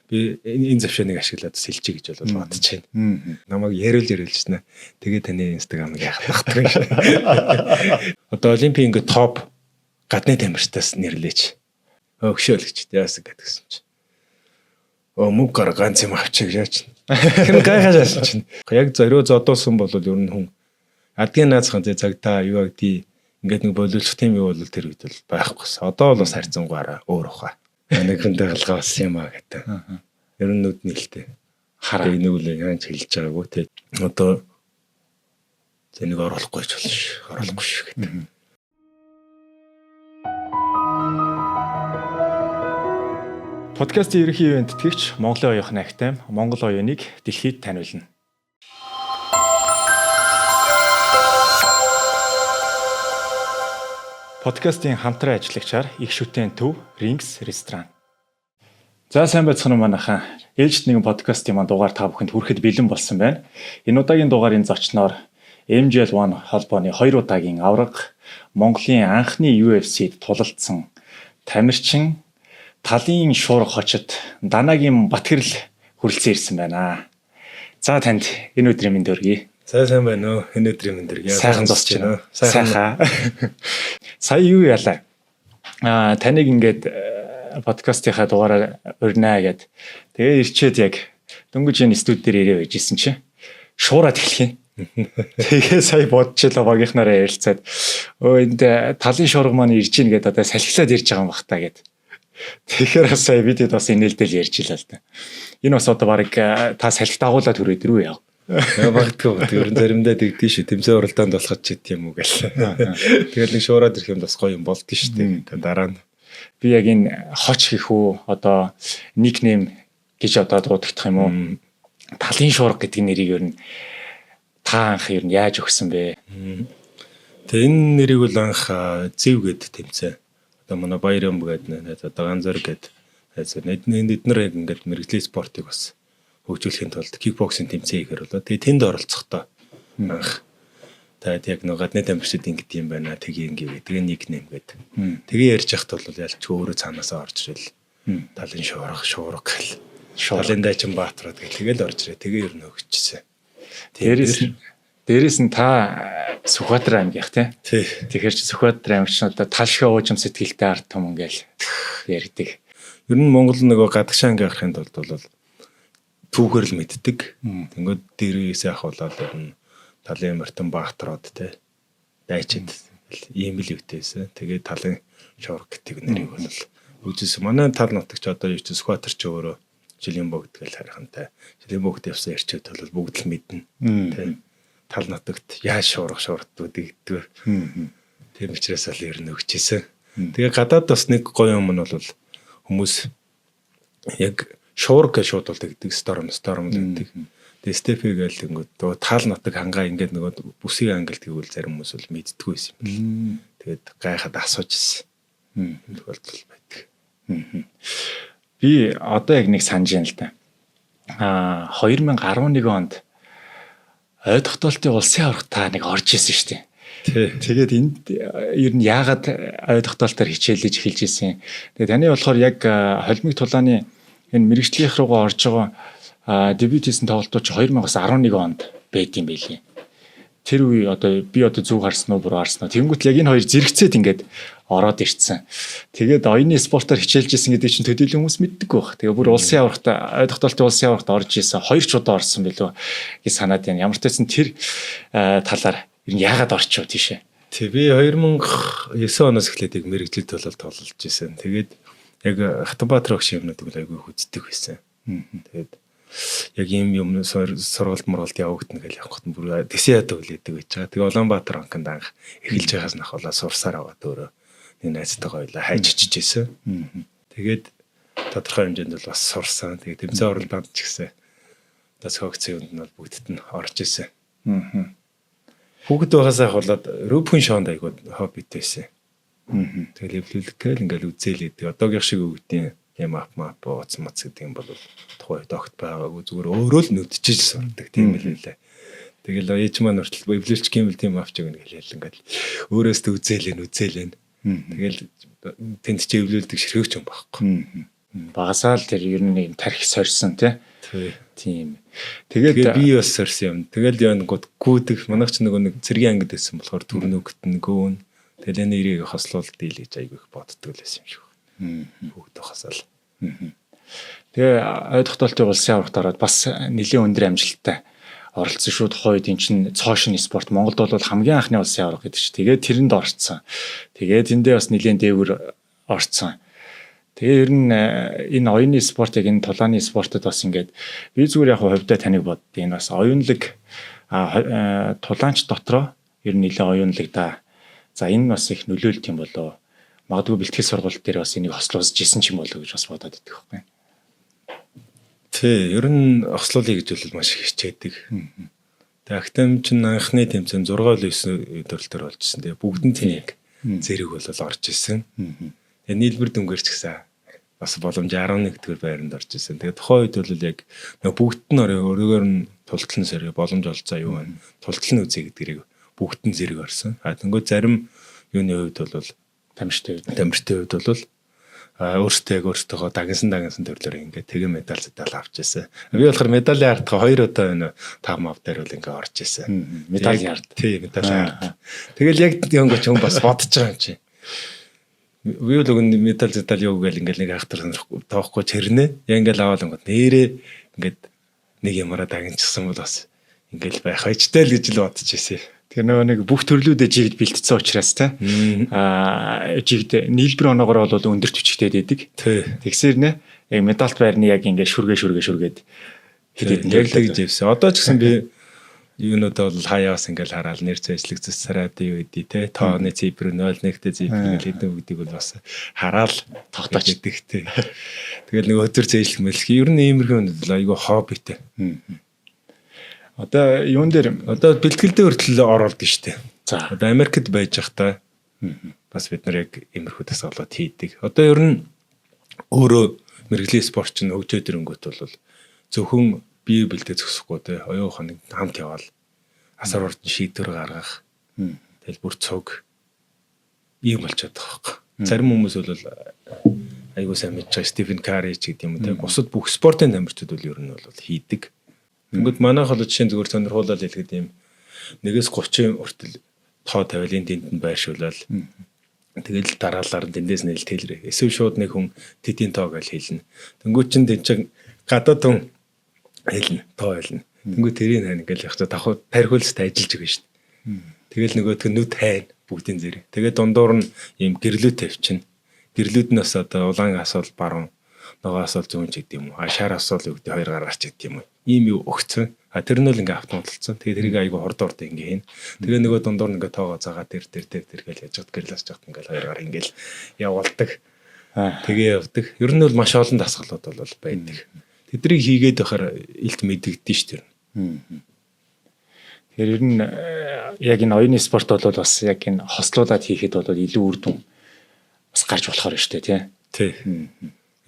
би энэ завшааныг ашиглаад сэлчий гэж бол бодож байна. Намайг яриулжнэ. Тэгээ таны Instagram-ыг яах вэ? Одоо Олимпийн ингээд топ гадны тамирчдаас нэрлээч. Өгшөөл гэж яасан гэдгсэн чинь. Мөг гар ганц юм авчих яач. Тэр гайхаж чинь. Яг зорио зодуулсан бол ер нь хүн адгийн наацхан цагтаа юу гэдэг ингээд нэг боловсрох тийм юу бол тэр үед бол байхгүйс. Одоо бол бас харьцангуйараа өөр ухаа. Нэг хүндээ галгаа болсон юм аа гэдэг. Ер нь нүд нэлтэй. Хараа энэ үл яаж хэлж байгаагүй те. Одоо зэнийг оруулахгүй ч болно ш. Оруулахгүй ш гэдэг. Подкастын ерөнхий ивент тэтгэгч Монголын оюуны актем Монгол оюуныг дэлхийд таниулна. Подкастын хамтран ажиллагчаар их шүтэн төв Rings ресторан. За сайн байцгаана уу манайхан. Ээлжид нэгэн подкастын маань дугаар та бүхэнд хүрэхэд бэлэн болсон байна. Энэ удаагийн дугаарын зочноор MGL1 холбооны 2 удаагийн авраг Монголын анхны UFC-д тулалдсан тамирчин талын шуурга хочод Данагийн Батгэрэл хүрэлцэн ирсэн байна. За танд энэ өдрийн мэнд өргөе. Сайн байна уу? Энэ өдрийн мэнд өргөе. Сайхан зогсож байна уу? Сайхан. Сая юу яалаа? Таныг ингээд подкастынхаа дугаараар урьнаа гэд. Тэгээ ирчээд яг дөнгөж энэ студи дээр ирээ байжсэн чинь шуураад эхлэх юм. Тэгээ сая бодчихлоо багийнхнаараа ярилцаад энд талын шуурга маань ирж гин гэдээ одоо салхилаад ирж байгаа юм бах та гэд. Тэгэхээр сая бидэд бас инээлдэл ярьж илаа л да. Энэ бас одоо баг та салхит агуулаад хүрээд рүү яв. Багтгүй ер нь заримдаа дэгдэн шүү. Тэмцээн уралдаанд болоход ч тийм үү гэл. Тэгэл нэг шуураад ирэх юм бас гоё юм болд нь шүү дээ. Дараа нь би яг энэ хоч гэх үү одоо никнейм гэж одоо дуудагдах юм уу? Талын шуурга гэдэг нэрийг ер нь та анх ер нь яаж өгсөн бэ? Тэгээ энэ нэрийг бол анх Зэв гэд тэмцээн. Одоо манай Баярам гэдэг одоо Ганзар гэд эднэр яг ингээд мэрэгжлийн спортыг бас хөгжүүлэхийн тулд кикбоксинг тэмцээн хийхээр болоо. Тэгээ тэнд оролцохдоо анх тэгээд яг нэг гадны тамирчид ингэдэг юм байна. Тэгээ ингэ тэгээ никнейм гээд. Тэгээ ярьж яхад бол ялчгүй өөрөө цаанаасаа орж ирэл. Талын шуурга гэл. Талын дайчин Баатраад гэл тэгэл орж ирээ. Тэгээ ер нь өгчсэн. Дээрээс нь та Сүхбаатар аймгийнх тий. Тэгэхээр чи Сүхбаатар аймагч нь одоо талшгаа уужим сэтгэлтэй ард том ингээл ярьдаг. Ер нь Монгол нөгөө гадагшаа анги гарахын тулд бол түүхээр л мэддэг. Тэнгүүд дээрээс яах болоод ер нь талын Мартин Баатраад тий. Дайчид ийм л өвтэйсэн. Тэгээ талын шуурга гэдэг нэрийг бол үзсэн. Манай тал нутагч одоо юу ч Сүхбаатар ч өөрөө жилийн богд гэл харихантай. Жилийн богд явсан ирчүүд бол бүгд л мэднэ. Тий. Тал нутагт яаж шуургаддаг гэдэг. Тийм учраас л ер нь өгчээсэн. Тэгээ гадаад бас нэг гоё юм нь бол хүмүүс яг шуурга гэж шуудулдаг гэдэг сторм гэдэг. Тэгээ степи гээл ингээд тал нутаг хангаа ингээд нөгөө бүсийг ангилт гэвэл зарим хүмүүс бол мэддэггүй байсан юм. Тэгээд гайхаад асууж ирсэн. Тохиолдол байдаг. Би одоо яг нэг санаж байна л да. 2011 онд ой тогтоолтын улсын аврагт та нэг орж исэн шүү дээ. Тэгээд энд ер нь яагаад ой тогтоолтоор хичээлж эхэлж исэн. Тэгээд таны болохоор яг холимог тулааны энэ мэрэгжлийн руугаа орж байгаа дебют хийсэн тоглолтууд 2011 онд байд юм байлээ. Тэр үе одоо би зүг харсан уу буруу харсан уу. Тэнгүүт яг энэ хоёр зэрэгцээд ингээд ороод ирсэн. Тэгээд оюуны спортоор хичээлж исэн гэдэг чинь төдийлөн хүмүүс мэддэг байх. Тэгээ бүр улсын аврагт ой тогтоолтын улсын аврагт орж исэн. 2 ч удаа орсон билүү гэж санаад байна. Ямар ч байсан тэр талаар ер нь яагаад орчихв тийшээ. Тэг би 2009 оноос эхлээд мэрэгжил тоглож исэн. Тэгээд яг Хатанбаатар багш юмнуудыг айгүй хүздэг байсан. Тэгээд яг юм сургалт мургалт явагдана гэж явах гот бүр тэсээ яадаг үлээдэг байж байгаа. Тэгээ Улаанбаатар банкнд анх эхэлж байгаас нь ахвала сурсаар аваад өөрөө нэг найзтайгаа ойлаа хайж ичиж исэн. Тэгээд тодорхой хэмжээнд бол бас сурсан. Тэгээд тэмцээн оролдоод ч гэсэн бас хогцын үнд нь бол бүгдд нь орж исэн. Хүүхэд байгаасаа болоод рөпүн шонд айгуу хоббит байсан. Тэгээд эвлүүлэхээр ингээл үзээлээд одоогийн шиг өвгдийн юм мап ууц мац гэдэг юм бол тухай догт байгаагүй зүгээр өөрөө л нүдчиж сурдаг тийм л үлээ. Тэгэл ээж маань хүртэл эвлүүлч гэмэл тийм авч өгнө гэлээ ингээл өөрөөсөө үзээлэн. Тэгэл тэнд чи эвлүүлдэг ширхэгч юм байхгүй. Багасаа л тэр ер нь нэг тарих сорьсон тийм. Тэгээд би бас сорьсон юм. Тэгэл яангууд гүдэх манайх ч нөгөө нэг цэргийн ангид байсан болохоор төрнөгт нь гөөн. Тэгэл нэрийг хослуулт дийл гэж айгүй их боддог л байсан юм шиг байна. Бүгд хасаал. Тэгээ ойд тогтоолтын улсын аврагт ороод бас нэлийн өндөр амжилттай оролцсон шүү. Тухайд эн чинь цоошин спорт Монголд бол хамгийн анхны улсын авраг гэдэг чинь. Тэгээд тэрэнд орцсон. Тэгээд эндээ бас нэлийн дээгүүр орцсон. Тэгээ ер нь энэ оюуны спортыг энэ тулааны спортод бас ингээд би зүгээр яг хувьдаа таныг боддیں۔ Энэ бас оюунлаг тулаанч дотроо ер нь нэлээд оюунлаг да. За энэ бас их нөлөөлт юм болоо. Магадгүй бэлтгэл сургалт дээр бас энийг хослуулж исэн ч юм болоо гэж бас бодоод байдаг байхгүй. Ер нь хослуулъя гэж бол маш их хичээдэг. Тэгээ актем чинь анхны тэмцээн 6-9 төрөлтөөр болж исэн. Тэгээ бүгдэнд нэг зэрэг бол орж исэн. Тэгээ нийлбэр дүнгээр ч гэсэн бас боломж 11-р байранд орж исэн. Тэгээ тухайн үед бол яг бүгд нь өөрөөр нь тултлан сэрэг боломж олцоо юу байна. Тултлан үзье гэдгийг бүгд нь зэрэг орсон. Тэнгүүд зарим юуны хувьд бол тамирчтай хувьд бол өөртөө дагнсан төрлөөр ингээд тэгээ медаль авч ирсэн. Би болохоор медалийн артгаа 2 удаа энэ тав мав дээр бол ингээд орж ирсэн. Медалийн арт. Тийм, медалийн арт. Тэгэл яг янгоч хүн бас бодож байгаа юм чи. Би л өгн медаль юу гээл ингээд нэг ахтар сонирхгүй тоохгүй чирнэ. Яг ингээд аваад ингээд нэрээ ингээд нэг ямаараа дагнчихсан бол бас ингээд байх хайчтай л гэж л бодож ирсэн. Тэр нэг бүх төрлүүдээ жигд бэлтцсэн учраас жигд нийлбэр оноогоор бол өндөр түвшигтэй байдаг. Тэгсээр нэ яг медальт байрны яг ингээд шүргээд хэдэд яг л гэж явсан. Одоо ч гэсэн би юунууд бол хаяас ингээд хараад нэр зэжлэгцэс сараад юу идэв те тооны цифр 0.1-тэй цифр гэдэг үгдийг бол бас хараад тогтооч идэх те. Тэгэл нэг өдөр зэжлэх мэлх ер нь иймэрхүү бол айгүй хоббитэй. Одоо юун дээр бэлтгэл дээр хүртэл оролдог штэ. За одоо Америкт байж захта бас бид нар яг иймэрхүү дасгалууд хийдэг. Одоо ер нь өөрөө мэрэгжлийн спортч нь хөгжөөд ирэнгүүт бол зөвхөн бие бэлдээ зөксөхгүй те оюун ухааныг хамт яваал асар урд шийдвэр гаргах. Тэгэл бүр цуг ийм болчиход байгаа байхгүй. Зарим хүмүүс бол айгуу сайн мэдж байгаа Стивен Кари ч гэдэг юм те бусад бүх спортын тамирчид бол ер нь бол хийдэг. Тэнгүүд манайх бол жишээ зүгээр сонирхуулаад хэлгээд юм 1-30 хүртэл тоо тавиал энэ тэнд нь байршуулаад тэгэл дараалаар тэндээс нэл тэлрээ. Эсвэл шууд нэг хүн тэдийн тоо гэж хэлнэ. Тэнгүүд чин тэн чин гадаад хүн хэлнэ, тоо хэлнэ. Тэнгүүд тэрийг хань ингээл явах давхар тархиулстай ажиллаж байгаа шүү дээ. Тэгэл нөгөөдг нь нүд хайн бүгдийн зэрэг. Тэгээд дундуур нь ийм гэрлүүд тавьчихна. Гэрлүүд нь бас одоо улаан асуул баруун нөгөө асуул зүүн ч гэдэг юм уу. Шар асуул өгдөө 2 гараарч гэдэг юм уу. Ийм юу өгцөн. Тэр нь л ингээ автоматлцсан. Тэгээд тэрийг айгу хурд ингээ хийн. Тэгээ нөгөө дундуур ингээ тоогоо цагаа тэр гэл яж гад гэрлээс жагт ингээл 2 гараа ингээл явуулдаг. Тэгээ явдаг. Ер нь бол маш олон дасгалууд бол байдаг. Тэдрийг хийгээд байхаар илт мэдэгдэн шүү дээ. Тэгэхээр ер нь яг энэ оюуны спорт бол бас яг энэ хослуулаад хийхэд бол илүү үр дүн бас гарч болохоор шүү дээ тий.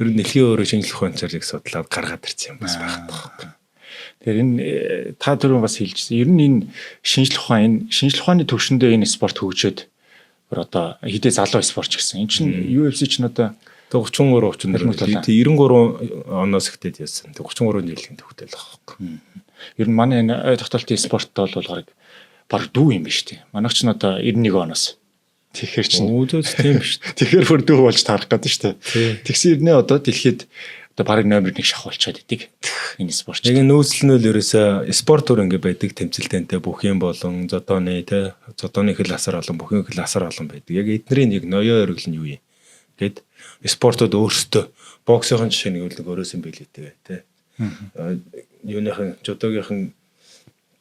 Ер нь дэлхийн өөрөө шинжлэх ухаанчаар судлаад гаргаад ирсэн юм бас байна. Тэгэхээр энэ та түрүү бас хэлжсэн. Ер нь энэ шинжлэх ухааны төвшөндөө энэ спорт хөгжөөд одоо хідээ залуу спорт гэсэн. Энэ чинь UFC чинь одоо 33 93 оноос ихтэй яасан. 33 жилийн төвтэй л байгаа. Ер нь манай энэ тогтоолтын спорт бол баг дүү юм биш үү? Манайх ч н одоо 91 оноос. Тэгэхээр чинь үүдөөс тийм биш. Тэгэхээр бүр дүү болж таарах гэдэг шүү дээ. Тэгсэн ирнэ одоо дэлхийд одоо баг номер 1 шахуулчаад идэг. Энэ спорт. Яг нөөцөл нь л ерөөсөө спорт төр ингэ байдаг тэмцэлтэнтэй бүх юм болон зодооны хэл асар олон бүх хэл асар олон байдаг. Яг эднэрийн нэг ноёо өргөл нь юу юм? Гэт спортод өөрсдөө боксийн жишээнийг л өөрөөс нь биелээтэй тий. Юуныхан жодогийнхан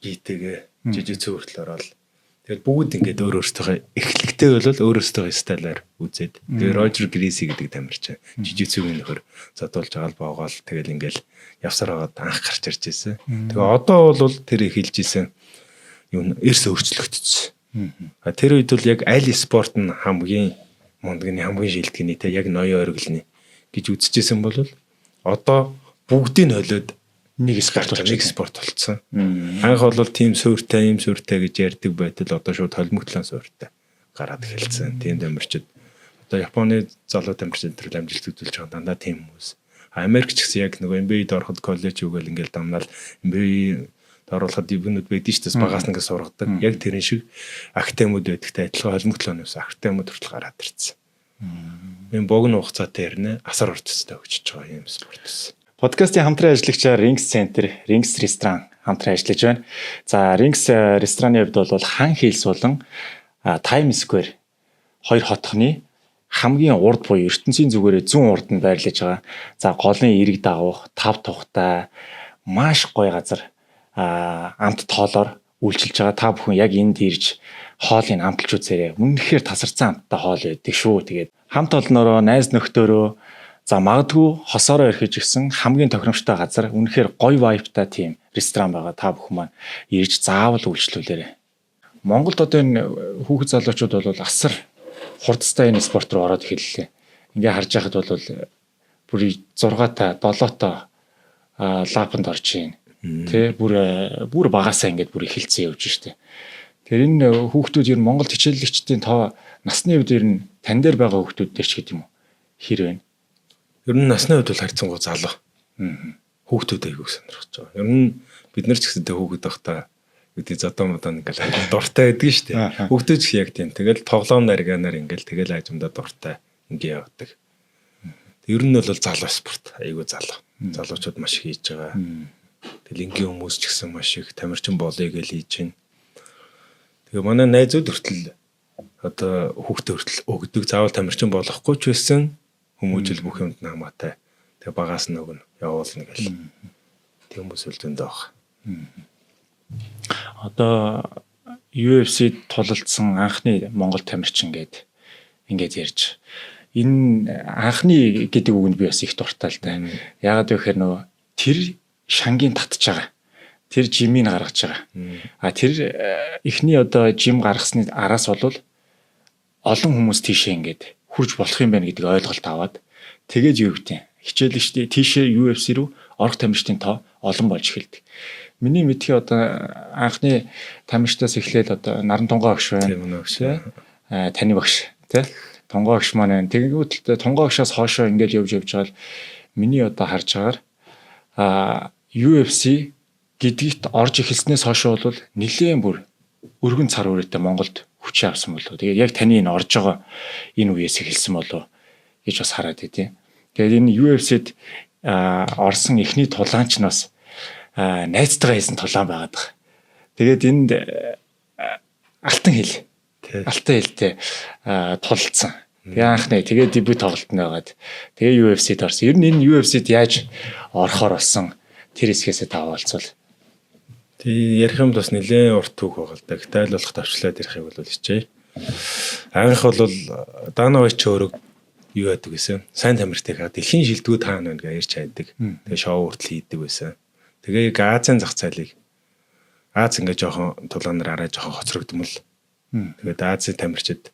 гитэйгээ жижигцэн хүртэл ороод тэгэл бүгд ингээд өөрөөсөө эхлэлтэй бол өөрөөсөө стайлаар үзээд тэгээ Рожер Гриси гэдэг тамирчин жижигцэн өнөхөр задуулж агаал боогоол тэгэл ингээд явсаар байгаад анх гарч ирж байсан. Тэгээ одоо бол тэр эхэлж исэн юм эрс өөрчлөгдсөн. Тэр үед бол яг аль спорт нь хамгийн мундагны хамгийн шилдэгний те яг ноёо өргөлний гэж үзчихсэн бол одоо бүгдийг холиод нэг спорт болцсон. Анх бол тим суурьтай, гэж ярьдаг байтал одоо шууд холимогтлон суурьтай гараад эхэлсэн. Тийм тамирчид Одоо Японы залуу тамирчин энэ амжилт үзүүлж байгаа дандаа тийм хүмүүс. Америк ч гэсэн яг нөгөө MBA-д ороход коллеж өгөөл ингээл дамнаал MBA-д оруулахад юунууд байдэн шүү дээ багаас нэгээ сургадаг. Яг тэрэн шиг академиуд байдагтай адилхан холимогдлооноос академиуд хүртэл гараад ирсэн. Мен богино хугацаатай ярина асар уртцтай өгчөж байгаа юм спорт байсан. Подкастын хамтран ажиллагчаар Rings Center, Rings ресторан хамтран ажиллаж байна. За Rings рестораны хувьд бол хан хилс болон Times Square хоёр хотхны хамгийн урд буюу ертөнцийн зүгээрээ зүүн урд нь байрлаж байгаа. За голын эрэг дагуух, тав тухтай маш гоё газар амт тоолоор үйлчилж байгаа. Та бүхэн яг энд ирж хоолыг амталж үзээрэй. Үнэхээр тасарсан амттай хоол байдаг шүү. Тэгээд хамт олноороо, найз нөхдөөрөө за магадгүй хосоороо ирэхэж гисэн хамгийн тохиромжтой газар үнэхээр гоё вайбтай тийм ресторан байгаа. Та бүхэн маань ирж заавал үйлчлүүлээрэй. Монголд одоо энэ хүүхэд залуучууд бол асар хурдтай энэ спорт руу ороод эхэллээ. Ингээ харж байхад бол бүр 6-та 7-та лапанд орж ийн. Тэ бүр багасаа ингээд бүр эхэлцэн явж штэ. Тэр энэ хүүхдүүд ер нь Монгол хичээллэгчдийн тоо насны үед ер нь тань дээр байгаа хүүхдүүд дээр ч гэдэг юм уу? Хэр вэ? Ер нь насны үед бол харьцангуй залуу. Хүүхдүүд айгуу сонирхож байгаа. Ер нь бид нар ч гэсэн тэ хүүхэд байхдаа гэдэг зодоо ингээл дуртай байдаг шүү дээ. Хүүхдүүд ч яг тийм. Тэгэл тоглоом нарганаар ингээл тэгэл ажимдаа дуртай ингээ явдаг. Ер нь бол залуу спорт. Айгуу залуу. Залуучууд маш их хийж байгаа. Тэгэл ингийн хүмүүс ч гэсэн маш их тамирчин болъё гэж хийж байна. Тэгээ манай найзууд хүртэл одоо хүүхдээ хүртэл өгдөг заавал тамирчин болохгүй ч байсан хүмүүжил бүх юмд намаатай. Тэгээ багаас нь өгнө явуулна гэл. Тэг хүмүүс үлдэндээ баг. Одоо UFC-д тулалдсан анхны Монгол тамирчин гээд ингээд ярьж. Энэ анхны гэдэг үгэнд би бас их дуртай л да. Яагаад вэ гэхээр нөгөө тэр шангийн татж байгаа. Тэр жимийг гаргаж байгаа. Тэр эхний одоо жим гаргасны араас бол олон хүмүүс тийшээ ингээд хурж болох юм байна гэдэг ойлголт аваад тэгээд юу гэдэг хичээлэгчдээ тийшээ UFC рүү орох тамирчдын тоо олон болж эхэлдэг. Миний мэдхий одоо анхны тамирчдаас эхлээл одоо Наран Тунгай багш байна. Таны багш тий. Тунгай багш маань байна. Тэгэнгүүт Тунгай багшаас хоошоо ингээд явж байгаа л миний одоо харж байгаагаар UFC гэдэгт орж эхэлснээс хойш бол нэлээд бүр өргөн цар үрээтэй Монголд хүчээ авсан болов. Тэгээд яг таны энэ орж байгаа энэ үеэс эхэлсэн болов гэж бас хараад байдیں۔ Тэгээд энэ UFC-д орсон эхний тулаанчнаас найзтайгаа хийсэн тулаан байгаад байгаа. Тэгээд энд алтан хэлтэй тулалцсан. Тэгээ анхны тэгээд дебют тоглолт нь байгаад тэгээ UFC-д орсон. Ер нь энэ UFC-д яаж орохоор болсон тэр хэсгээс таавалцвал. Тий ярих юм бас нэлээд урт түүх байгаа л да. Тайлбарлах тавчлаад ярихыг бол хичээе. Анх бол Данович өөрөө юу яадаг гэсэн. Сайн тамиртай хаа дэлхийн шилдэгүүд хаана байна гэж ярьж хайдаг. Тэгээ шоу хүртэл хийдэг байсан. Тэгээ Азийн зах зээлийг Аз ингээ жоохон тулаанаар арай жоохон хоцрогдмол. Тэгээд Азийн тамирчид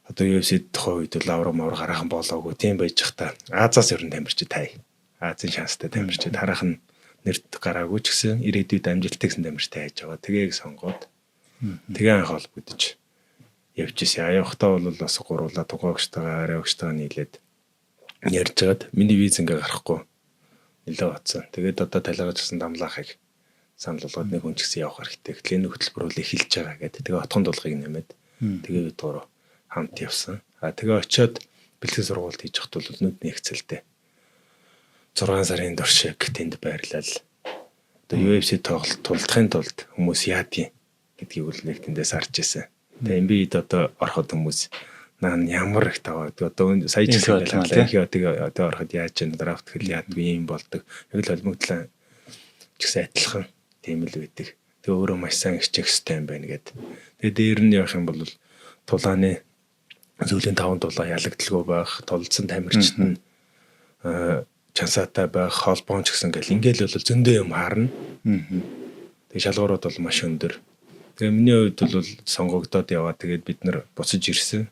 одоо UFC-д тухай үед бол авраг мавар гараахан болоогүй тийм байж хата. Азаас ер нь тамирчид тай. Азийн шанстай тамирчид хараахан нэрт гараагүй ч гэсэн ирээдүйд амжилттай гэсэн тамирчтай хайж байгаа. Тэгээг сонгоод тэгээ анх холбогдож явж ирсэн. Явахтаа бол бас гуруула тугаагчтайгаа арай өгчтэйгээ нийлээд ярьж байгаад миний виз ингээ гарахгүй нэлээд бацсан. Тэгээд одоо талаагаж гисэн дамлаахыг санал болгоод нэг хүн ч гэсэн явах хэрэгтэй. Гэтэл энэ хөтөлбөр бол эхэлж байгаа гэдэг. Тэгээ отхон дуулгыг нэмээд тэгээ бид гурав хамт явсан. Тэгээ очиод бэлтгэл сургалт хийж хат бол нүд нэгцэлтэй. 6 сарын туршиг тэнд байрлал. Одоо UFC тоглолт тулдахын тулд хүмүүс яадیں гэдгийг бол нэг тэндээс харж ирсэн. Тэгээ MBA-д одоо ороход хүмүүс наан ямар их таваа. Одоо сая ч гэсэн одоо ороход яаж ч драфт хэл яадгүй юм болдог. Яг л холимогдлаа ч гэсэн адилхан тийм л байдаг. Тэгээ өөрөө маш сайн хичээх хэрэгтэй юм байна гэд. Тэгээ дээр нь явах юм бол тулааны зүйлийн 5 тулаа ялагдaltaгүй байх, толдсон тамирчид нь чансаатай байх, холбоон ч гэсэн ингээл бол зөндөө юм харна. Тэгээ шалгуурууд бол маш өндөр. Тэгээ миний хувьд бол сонгогдоод яваа. Тэгээд бид нар буцаж ирсэн.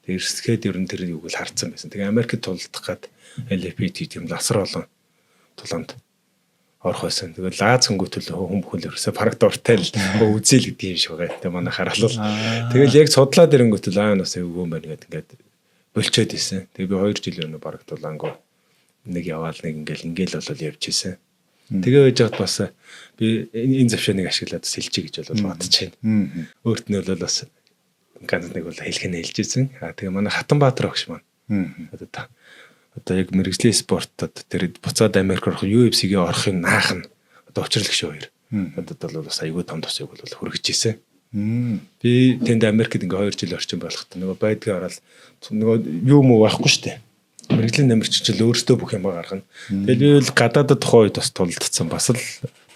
Тэгээ ирсгээд ер нь тэр юуг л харцсан байсан. Тэгээ Америкт тулдах гад LFPT тийм асар олон тулаанд орох байсан. Тэгээд Аз хөнгөтөл хүн бүхэн ерөөсө парк дуртай л үзэл гэдэг юм шиг байгаа. Тэгээ манай харалал. Тэгэл яг судлаад ирэнгүүтэл нас эвгүй юм байна гэдэг ингээд болчиход исэн. Тэгээ би 2 жил өнө бараг тулаангу нэг яваал нэг ингээл болол явж исэн. Тэгээ байж хад бас би энэ завшааныг ашиглаад сэлчий гэж бол бодож байна. Өөрт нь бол бас ганц нэг бол хэлэх нь хэлж ирсэн. Тэгээ манай Хатанбаатар багш маань. Одоо яг мэрэгжлийн спортод тэр буцаад Америк орох UFC-гээ орохын наах нь одоо учирлагч хоёр. Одоо бол бас айгүй том тосыг бол хүргэж ирсэн. Би тэнд Америкт ингээ 2 жил орчин болохт нөгөө байдгийн ороод нөгөө юу муу байхгүй штэ. Мэргэжлийн намирччил өөртөө бүх юм гаргана. Тэгэл би бол гадаадд тухайн үед бас тулалдсан. Бас л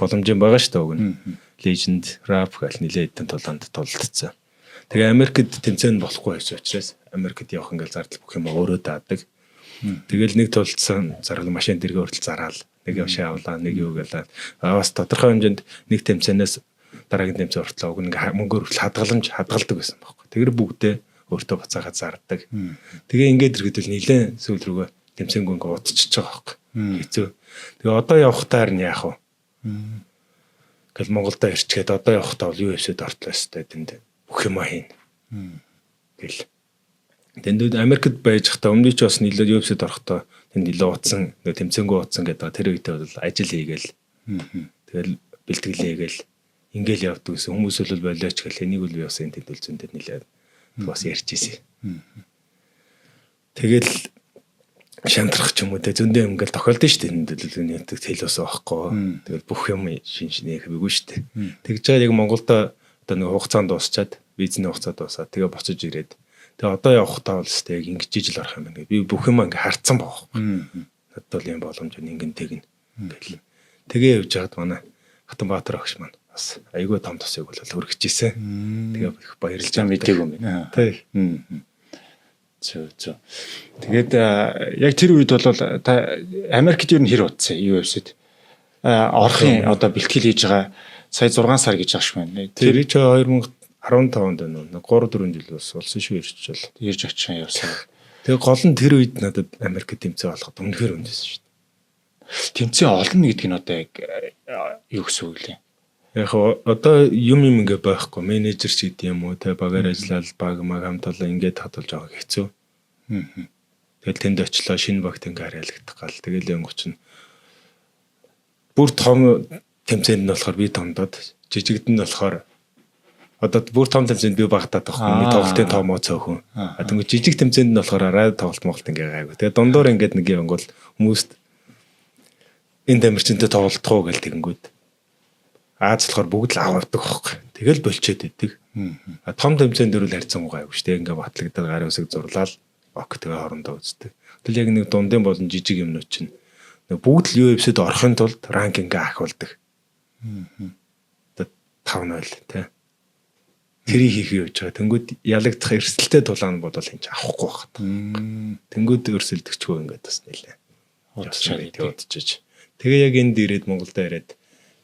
боломжийн байгаа штэ уг нь. Legend rap гэл нилээд хэдэн тулаанд тулалдсан. Тэгээ Америкт тэмцээн болохгүй байсан учраас Америкт явах ингээл зардал бүх юм өөрөө даадаг. Тэгэл нэг тулалдсан заргал машин дэргээ хүртэл зараал. Нэг явшаа авлаа, нэг юу гэлээ. Бас тодорхой хэмжээнд нэг тэмцээнээс дараагийн тэмцээн хүртэл уг нэг мөнгөөр хүртэл хадгалдаг байсан байхгүй. Тэгэр бүгдээ өөртөө буцаагаад зардаг. Тэгээ ингээд иргэдэл нилээн сүүл рүүгээ тэмцээнгүй ингээд удчихж байгаа байхгүй. Хэцүү. Тэгээ одоо явахтаар нь яах вэ? Гэл Монголдо ирчгээд одоо явахтаа бол UFC-д ортлоо өстэй тэнд бүх юм хийн. Гэл. Тэнд Америкт байж хата өмнө ч бас нилээд UFC-д орохдоо тэнд нилээ утсан, тэмцээнгүй утсан гэдэг тэр үедээ бол ажил хийгээл. Тэгэл бэлтгэлээ хийгээл ингээл явдаг гэсэн хүмүүс бол болооч гэл энийг бол би бас энэ тэнд үлзэндээ нилээд бас ярьж ирсэн. Тэгэл шантрах ч юм уу те зөндөө юм ингээл тохиолдсон шүү дээ энэ хэлдэг хэлээс байхгүй. Тэгэл бүх юм шинжнээх бигүй шүү дээ. Тэгж байгаа яг Монголдо одоо нэг хугацаанд дуусчаад визний хугацаа дуусаад тэгээ буцаж ирээд тэгээ одоо явахтаа бол тег ингэж ижил орох юм байна. Би бүх юм ингээ харцсан байгаа. Надад бол юм боломж ингэн тэгнэ гэл. Тэгээ явж байгаад манай Хатанбаатар багш маань бас айгүй том тосыг бол хүргэж ирсэн. Тэгээ их баярлж байгаа мэдээг юм байна. Тий. Зөө. Тэгээд яг тэр үед бол та Америкт ер нь хэр утсан UFC-д орохын одоо бэлтгэл хийж байгаа сая 6 сар гэж ааш байна. Тэр чи 2015 онд байна. 3-4 жил бас болсон шүү ирчихэл. Ирж очин явсан. Тэгээ гол нь тэр үед надад Америкт тэмцээн болоход үнэхээр үндэсэн шүү дээ. Тэмцээн олно гэдэг нь одоо яг юу гэсэн үг лээ? Яг одоо юм ингээ байхгүй менежер ч гэдэг юм уу те багаар ажиллаад баг хамталаа ингээд хадгалж байгаа хэцүү. Тэгэл тэнд очлоо шинэ багт ингээ харьяалагдах гал тэгэл янгуч нь бүр том тэмцээнд нь болохоор би томдод жижигд нь болохоор одоо бүр том тэмцээнд би багтаад байгаа хүн тоглолтын тоомоо цөөхөн. Тэгвэл жижиг тэмцээнд нь болохоор арай тоглолт моголт ингээ гайгүй. Тэгээ дундуур ингээд нэг юм бол хүмүүст энэ тамирчинтай тоглолтох уу гэл тэгэнгүүт Аз болохоор бүгд л авардаг байхгүй. Тэгэл болчиход идэг. Том тэмцээн дээр л харьцангуй гайгүй шүү дээ. Ингээ батлагдаад гарын үсэг зурлал ок тэгээ хоорондоо үздэг. Тэгэл яг нэг дундын болон жижиг юмнууд чинь бүгд л UFC-д орохын тулд ранкингээ ахиулдаг. 5-0 тий. Тэрийг хийх явж байгаа. Тэнгүүд ялагдах эрсдэлтэй тулаан бол энэ ч авахгүй байна. Тэнгүүд өрсөлдөгчгүй ингээд бас нэлээ. Удчиж. Тэгээ яг энд ирээд Монголдо ирээд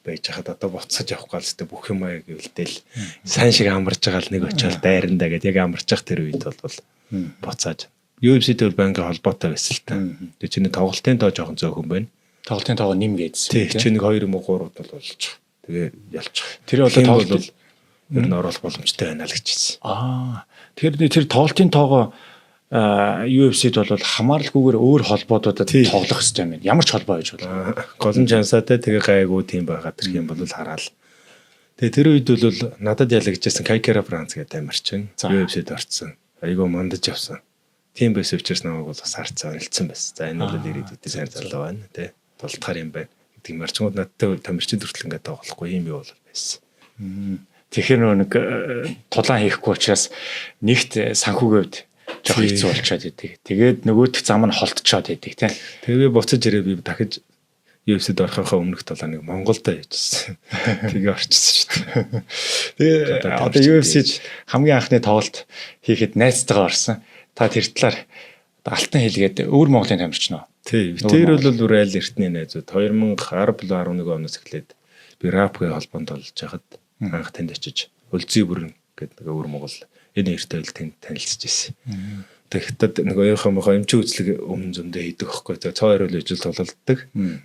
байж хаад одоо буцаж явах галстай бүх юм аа гэвэлтэл сайн шиг амарч байгаа л нэг очиод дайрандаа гэд яг амарч явах тэр үед бол буцааж UFC-тэй банкын холбоотой байсан л та. Тэгээ чиний тоглолтын тоо жоохон зөөхөн байна. Тоглолтын тоогоо нэм гээдсэн. Тий, чи нэг 2 юм уу 3 бол болж. Тэгээ ялчих. Тэр одоо бол ер нь оруулах боломжтой байна л гэж хэлсэн. Тэгэхээр тэр тоглолтын тоогоо UFC-д бол хамааралгүйгээр өөр холбоодуудад тоглох хэрэгтэй юм байна. Ямар ч холбоо байж болно. Голон чансаатай тэгээ гайгүй тийм байгаад ирэх юм бол хараал. Тэгээ тэр үед бол надад ялагдчихсан Kaikara France гэдэг амарчин UFC-д орцсон. Айгуу мандаж явсан. Тийм байсан учраас намайг бол бас харцаа онилцсан байсан. За энэ бол ирээдүйд сайн залуу байна тий. Тултахаар юм байна гэдэг марчгууд надтай тамирчин төртөл ингээд тоглохгүй юм юу бол байсан. Тэгэхээр нэг тулаан хийхгүй учраас нэгт санхүүгээд жоох хэцүү болчиход идэг. Тэгээд нөгөөх зам нь холтчоод идэг тий. Тэгээ би буцаж ирээ би дахиж UFC-д орохынхаа өмнөх талааныг Монголдо яжсэн. Тэгээ орчихсон шүү дээ. Тэгээ одоо UFC-д хамгийн анхны тоглолт хийхэд найзтайгаа орсон. Та тэр талаар алтан хэлгээд өвөр Монголын тамирчин уу? Тий. Тэр бол бүр айл эртний найзууд 2010-11 оноос эхлээд би рапгийн холбоонд болж байхад анх тэнд очиж Өлзий бүрэн гэдэг нэг өвөр Монгол энэ эрттэй л тэнд танилцж ирсэн. Тэгэхдээ нэг оюухан эмчийн үзлэг өмнө зөндөө хийдэг хөхгүй. Тэгээ цоо хариул ижил тулалддаг.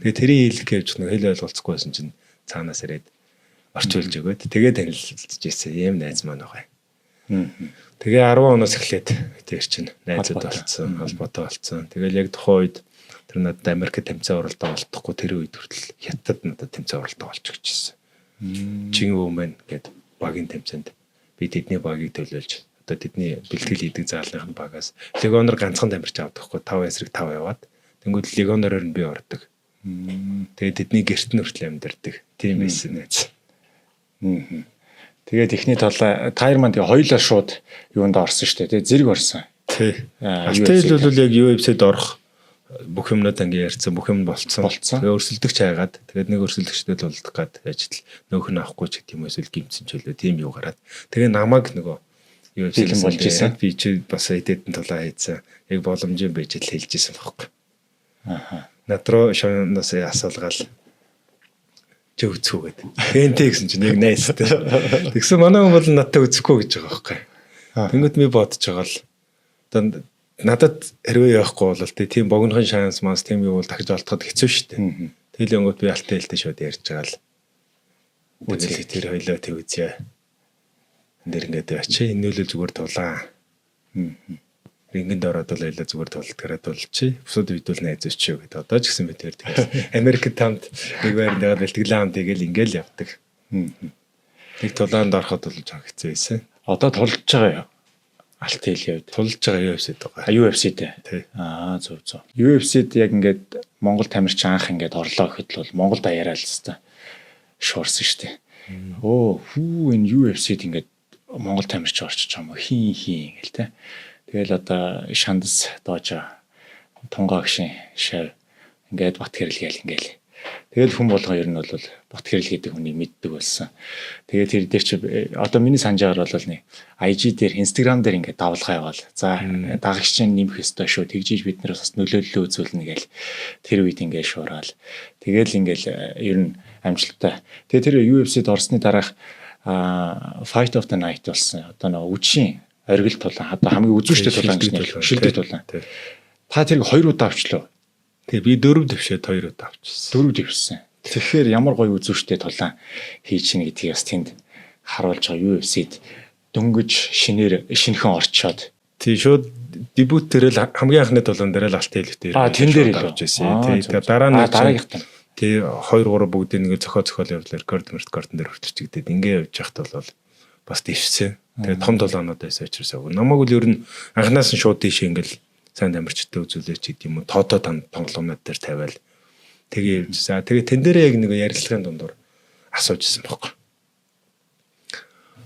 Тэгээ тэрийн хэлэх гэж нэг хэл ойлголцохгүй байсан чинь цаанаас ирээд орчуулж өгөөд тэгээ танилцж ирсэн. Ийм найз маань байгаа. Тэгээ 10 оноос эхлээд тэр чинь найзууд болцсон, холбоотой болцсон. Тэгэл яг тухайн үед тэр надад Америкт тэмцээн оролдоо олдохгүй тэр үед хүртэл хятад надад тэмцээн оролдоо олж өгчээсэн. Чин Вүмэн гэдэг багийн тэмцээнд би тэдний багийг төлөөлж одоо тэдний бэлтгэл хийдэг заалныхын багаас легоноор ганцхан тамирч авдаг хгүй 5 эсрэг 5 яваад тэнгууд легоноор нь би ордог. Тэгээд тэдний гэрт нь хүртэл амьдардаг. Тийм байсан найз. Тэгээд ихний талаа Тайрман тэгээ хоёулаа шууд юунд орсон шүү дээ. Зэрэг орсон. Тий. Алтел бол яг UFC-д орох бүх юмнууд ингээ ярьсан, бүх юм болцсон. Тэгээ өрсөлдөгч хайгаад тэгээд нэг өрсөлдөгчтэй л болдог гад ажил нөөх нь авахгүй ч гэдэг юм эсвэл гимцэн ч үлээ тийм юу гараад тэгээ намайг нөгөө UFC-д болж исэн. Би чи бас эдэдэн тулаа хийсэн. Яг боломжийн байж л хэлж исэн байхгүй. Надруу шоноос асуулгаал чи үзэхүү гэдэг. Тэнтэй гэсэн чинь яг найстай. Тэгсэн манай хүн бол надтай үзэхгүй гэж байгаа байхгүй. Тэнгүүд би бодож байгаа л одоо надад хэрвээ явахгүй бол тийм богинохон шанс мас тийм юу бол дахиж олдоход хэцүү шүү дээ. Тэгэл өнгөт би алтай хэлтэй шууд ярьж байгаа л. Үзэл тэр хоёлоо тэг үзье. Энд ингээд очи энэ нөлөө зүгээр тулаа. Рингенд ороод бол ойлоо зүгээр тулдгараа тулчи. Бусад үед бол найзууч юу гэдэг. Одоо ч гэсэн би тэр тэгээс Америкт тамд нэг байранд байгаа бэлтгэлээ ам тэгэл ингээл явдаг. Нэг тулаанд ороход бол жоо хэцүү байсан. Одоо тулж байгаа юу? Алт хэлээ үед тулж байгаа UFC-д байгаа. UFC-д. Тий. Зөв. UFC-д яг ингээд Монгол тамирч анх ингээд орлоо гэхэд бол Монгол даяараа л хэвээр шуурсан шүү дээ. Энэ UFC-д ингээд Монгол тамирч орчиж байгаа юм уу? Хин гэл те. Тэгэл одоо Шандас доожо Тунгаа гişin шав ингээд бат хэрэлгээл ингээл. Тэгэл хүн болгоо ер нь бол бат хэрэл гэдэг хүнийг мэддэг болсон. Тэгээд тэр дээр чи одоо миний санджаар бол нэг IG дээр Instagram дээр ингээд давлгаа яваал. За дагагч чинь нэмэх ёстой шүү. Тэгжиж бид нараас бас нөлөөллөө үзүүлнэ гээл. Тэр үед ингээд шуурал. Тэгэл ингээл ер нь амжилттай. Тэгээд тэр UFC-д орсны дараах Fight of the Night болсон. Одоо нэг үжийн оргил тулаан одоо хамгийн үзүүштэй тулаан гэж нэр шилдэг тулаан. Та тэрийг 2 удаа авчлаа. Тэгээ би 4 дэвшээд 2 удаа авчихсан. 4 дэвшсэн. Тэгэхээр ямар гоё үзүүштэй тулаан хийж чинь гэдгийг бас тэнд харуулж байгаа UFC-д дөнгөж шинэхэн орчоод. Тий шууд дебют дээрэл хамгийн анхны тулаан дээрэл алт хэлэлтэй. Тэн дээр л авч байсан. Тий тэгээ дараа нь дараагийнх нь тий 2 3 бүгдийг нэг зохиол явуулаад рекорд дээр хүрчихгээд ингээ явж яхад бол бас дэвшсэн. Тэгээ том тулаанууд байсан учраас намайг л ер нь анханаас нь шууд тийш ингээл сайн тамирчтай үзүүлээч гэдэг юм уу. Тоотоо тоглоомнууд дээр тавиал тэгээ явж. За тэгээ тэн дээрээ яг нэг ярилцлагын дундуур асуужсэн байхгүй.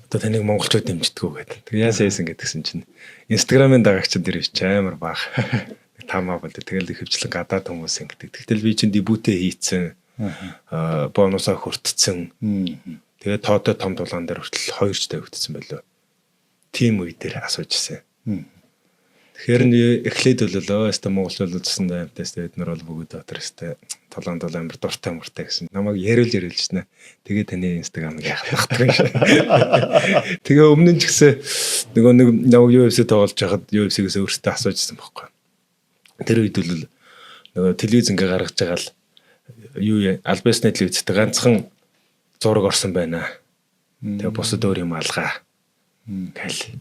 Одоо таныг монголчууд дэмждэггүй гэдэг. Тэгээ яасан ийсэн гэдгсэн чинь Instagram-ын дагагчид ирж амар баах. Тамаа бол тэгэл хөвчлэн гадаад хүмүүс ингэдэг. Тэгтэл би чинь дебютээ хийцэн. Бонусаа хүртцэн. Тэгээ тоотоо том тулаан дээр хүртэл 2 ч тавигдсан байлоо. Тим үе дээр асуужсэн. Тэгэхээр эхлээд болоо өстө монголчууд үзсэн даймтаас бид нар бол бүгд дотор өстө толоонд бол амар дуртай муртай гэсэн. Намайг яриулжсэн. Тэгээ таны Instagram-ыг яхах таг. Тэгээ өмнө нь ч гэсэн нөгөө нэг UFC тоглож байхад UFC-гээс өөртөө асуужсэн байхгүй. Тэр үед бол нөгөө телевиз ингээ гаргаж байгаа л юу альбасны телевизтэй ганцхан зураг орсон байна. Тэгээ бусад өөр юм алгаа. Гэл.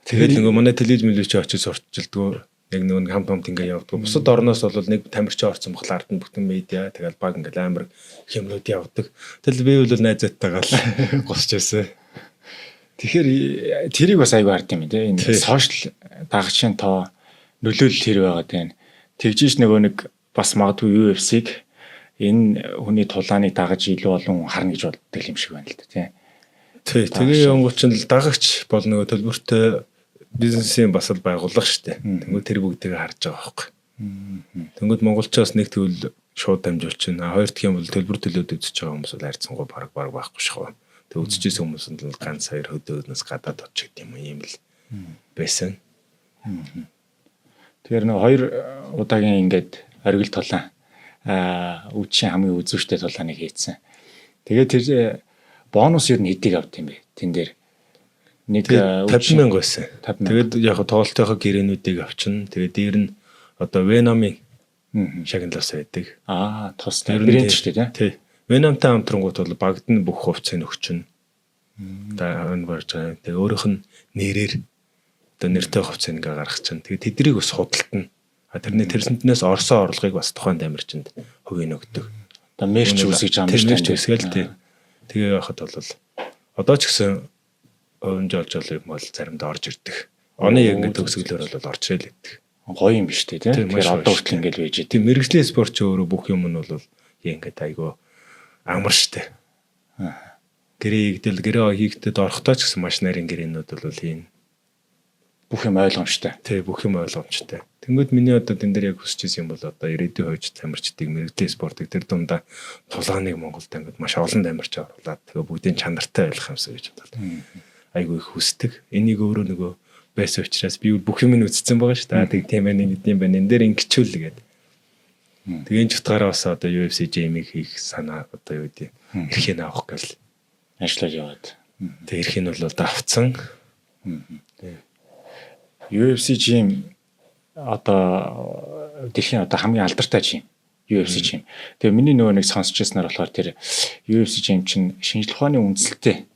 Тэгээд нөгөө манай телевиз мэлвч очиж сурталчилдгөө яг нөгөө хамт ингээ явдаг. Бусад орноос бол нэг тамирч орсон бохол ард нь бүтэн медиа тэгэл баг ингээл амар хэмнүүд явдаг. Тэгэл би бол найзтайгаа л госч байсан. Тэгэхээр тэрийг бас аягүй ард юм тий. Энэ сошиал дагагчийн тоо нөлөөлөл тэр байгаад байна. Тэгжиж нөгөө нэг бас магадгүй UFC-г энэ хүний тулааныг дагаж илүү олон харна гэж боддог юм шиг байна л да тий. Тэгээ янгуул чинь дагагч бол нөгөө төлбөртэй бизнесийн бас л байгууллага шүү дээ. Тэнгүүд тэр бүгдийг харж байгаа байхгүй. Тэнгүүд монголчоос нэг тэгвэл шууд дамжуулж байна. Хоёр дахь юм бол төлбөр төлөөд үзэж байгаа хүмүүс бол хайрцангуй баг байхгүй шахав. Тэг үзчихсэн хүмүүс нь ганц хоёр хөдөөнөөс гадаад очих гэдэг юм л байсан. Тэгэхээр нэг 2 удаагийн ингээд оргил тулаан үчийн хамгийн үзүүштэй тулааныг хийцэн. Тэгээд тэр бонус ер нь хэдийг авд юм бэ? Тэн дээр нэг 50,000 байсан. Тэгээд яг тоглолтынхоо гэрээнүүдийг авчна. Тэгээд дээр нь одоо Венамын шагналаас байдаг. Тус брэнд шүү дээ тий. Венамтай хамтрангууд бол багд нь бүх хувьцааг өгчнө. Тэгээд өөрийнх нь нэрээр одоо нэртэй хувцас ингээ гаргах чинь. Тэгээд тэднийг бас худалдана. Тэрний тэрсэнтнээс Оросоо орлогыг бас тухайн тамирчинд хувийн өгдөг. Одоо мерч үсгэж байгаа юм мерч үсгээл тий. Тэгээ яхад бол одоо ч гэсэн өвөн жолжол юм бол заримдаа орж ирдэг. Оны яг ингээ төгсгөлөөр бол орж ирэл байдаг. Гоё юм биш үү тий. Тэгэхээр одоо хүртэл ингээл байж тийм мэрэгжлийн спорт ч өөрөө бүх юм нь бол ингээд айгүй амар штэ. Гэрээ хийгдэд орохдоо ч гэсэн маш нарийн гэрээнүүд бол ийм бүх юм ойлгомжтой. Тий, бүх юм ойлгомжтой. Тэнгүүд миний одоо тэн дээр яг хүсэж байсан юм бол одоо ирээдүйн хойч тамирчдыг мэрэгжлийн спортыг тэр дундаа тулгааныг Монголд ингээд маш олон тамирч оруулаад тэгээ бүгдийн чанартай байх юмсаа гэж бодлоо. Айгүй их хүсдэг. Энийг өөрөө нөгөө байсан учраас би бүх юм нь үзсэн байгаа шүү дээ. Тэг тийм ээ ингэдэм байна. Энд дээр ингэчүүл гээд. Тэгээ энэ ч утгаараа бас одоо UFC GM-ийг хийх санаа одоо юу гэдэг эрхийг авах гэл ажиллаж яваад. Тэгээ эрхийг нь бол одоо авцсан. UFC GM одоо дэлхийн одоо хамгийн алдартай GM UFC GM. Тэгээ миний нөгөө нэг сонсч ирснээр болохоор тэр UFC GM чинь шинжлэх ухааны үндэслэлтэй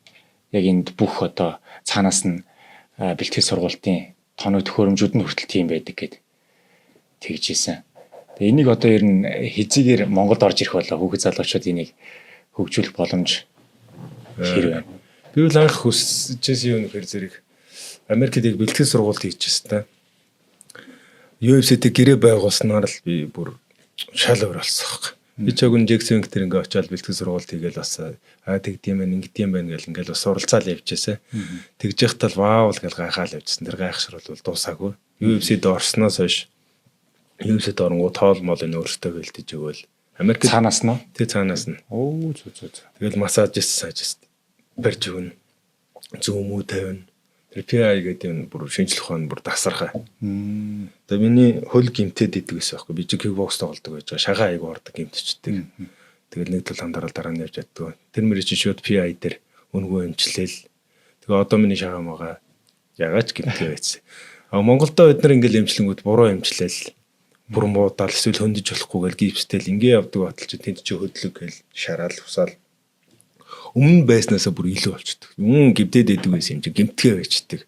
яг энд бүх одоо цаанаас нь бэлтгэл сургалтын тоног төхөөрөмжүүд нь хүртэл тийм байдаг гэд тэгж ийсэн. Тэгээ энийг одоо ер нь хизээгээр Монголд орж ирэх болоо хүүхэд залуучууд энийг хөгжүүлэх боломж хэрэг байна. Би бол анх хүсэж байсан юм хэр зэрэг Америкт яг бэлтгэл сургалт хийчихсэн та. UFC-тэй гэрээ байгуулснаар л би бүр шал өөр болсон. Би ч өгөн Джексон гэх ингээ очиад бэлтгэл сургалт хийгээл бас тэгдэм байх ингэдэм байх гэл ингээл бас суралцаал явжээсэ. Тэгж яхтал ваавл гэл гайхаал явжсэн. Тэр гайхшрал бол дуусаагүй. UFC-д орсноос хойш UFC-д оронгоо тоол мол энэ өөртөө бэлтэж өгөөл. Америк цаанаас нь тий цаанаас нь. Оо зү. Тэгэл массажист сажист барьж өгнө. Зүүмүү тавина. Тэр PI гэдэг нь бүр шинжлэх ухааны бүр тасархаа. Тэгээ миний хөл гимтэд идэг гэсэн байхгүй. Би кикбокс тоглодог байж байгаа. Шагаа айгу ордог гимтчдэг. Тэгэл нэг тал андараа дараа нь явж яддаг. Тэр мөрөж шууд PI дээр өнгөө эмчлээл. Тэгээ одоо миний шагаа магаа ягач гимтэй байцсан. Монголдо бид нар ингээл эмчлэнгүүд буруу эмчлээл. Бүрэн буудаал эсвэл хөндөж болохгүйгээл гипстэл ингээ явдаг баталж тэнд чи хөдлөг гэл шараал усаал. Өмнө байснасаа бүр илүү болчдөг. Гимтэд идэг байсан юм чи гимтгээ байчдаг.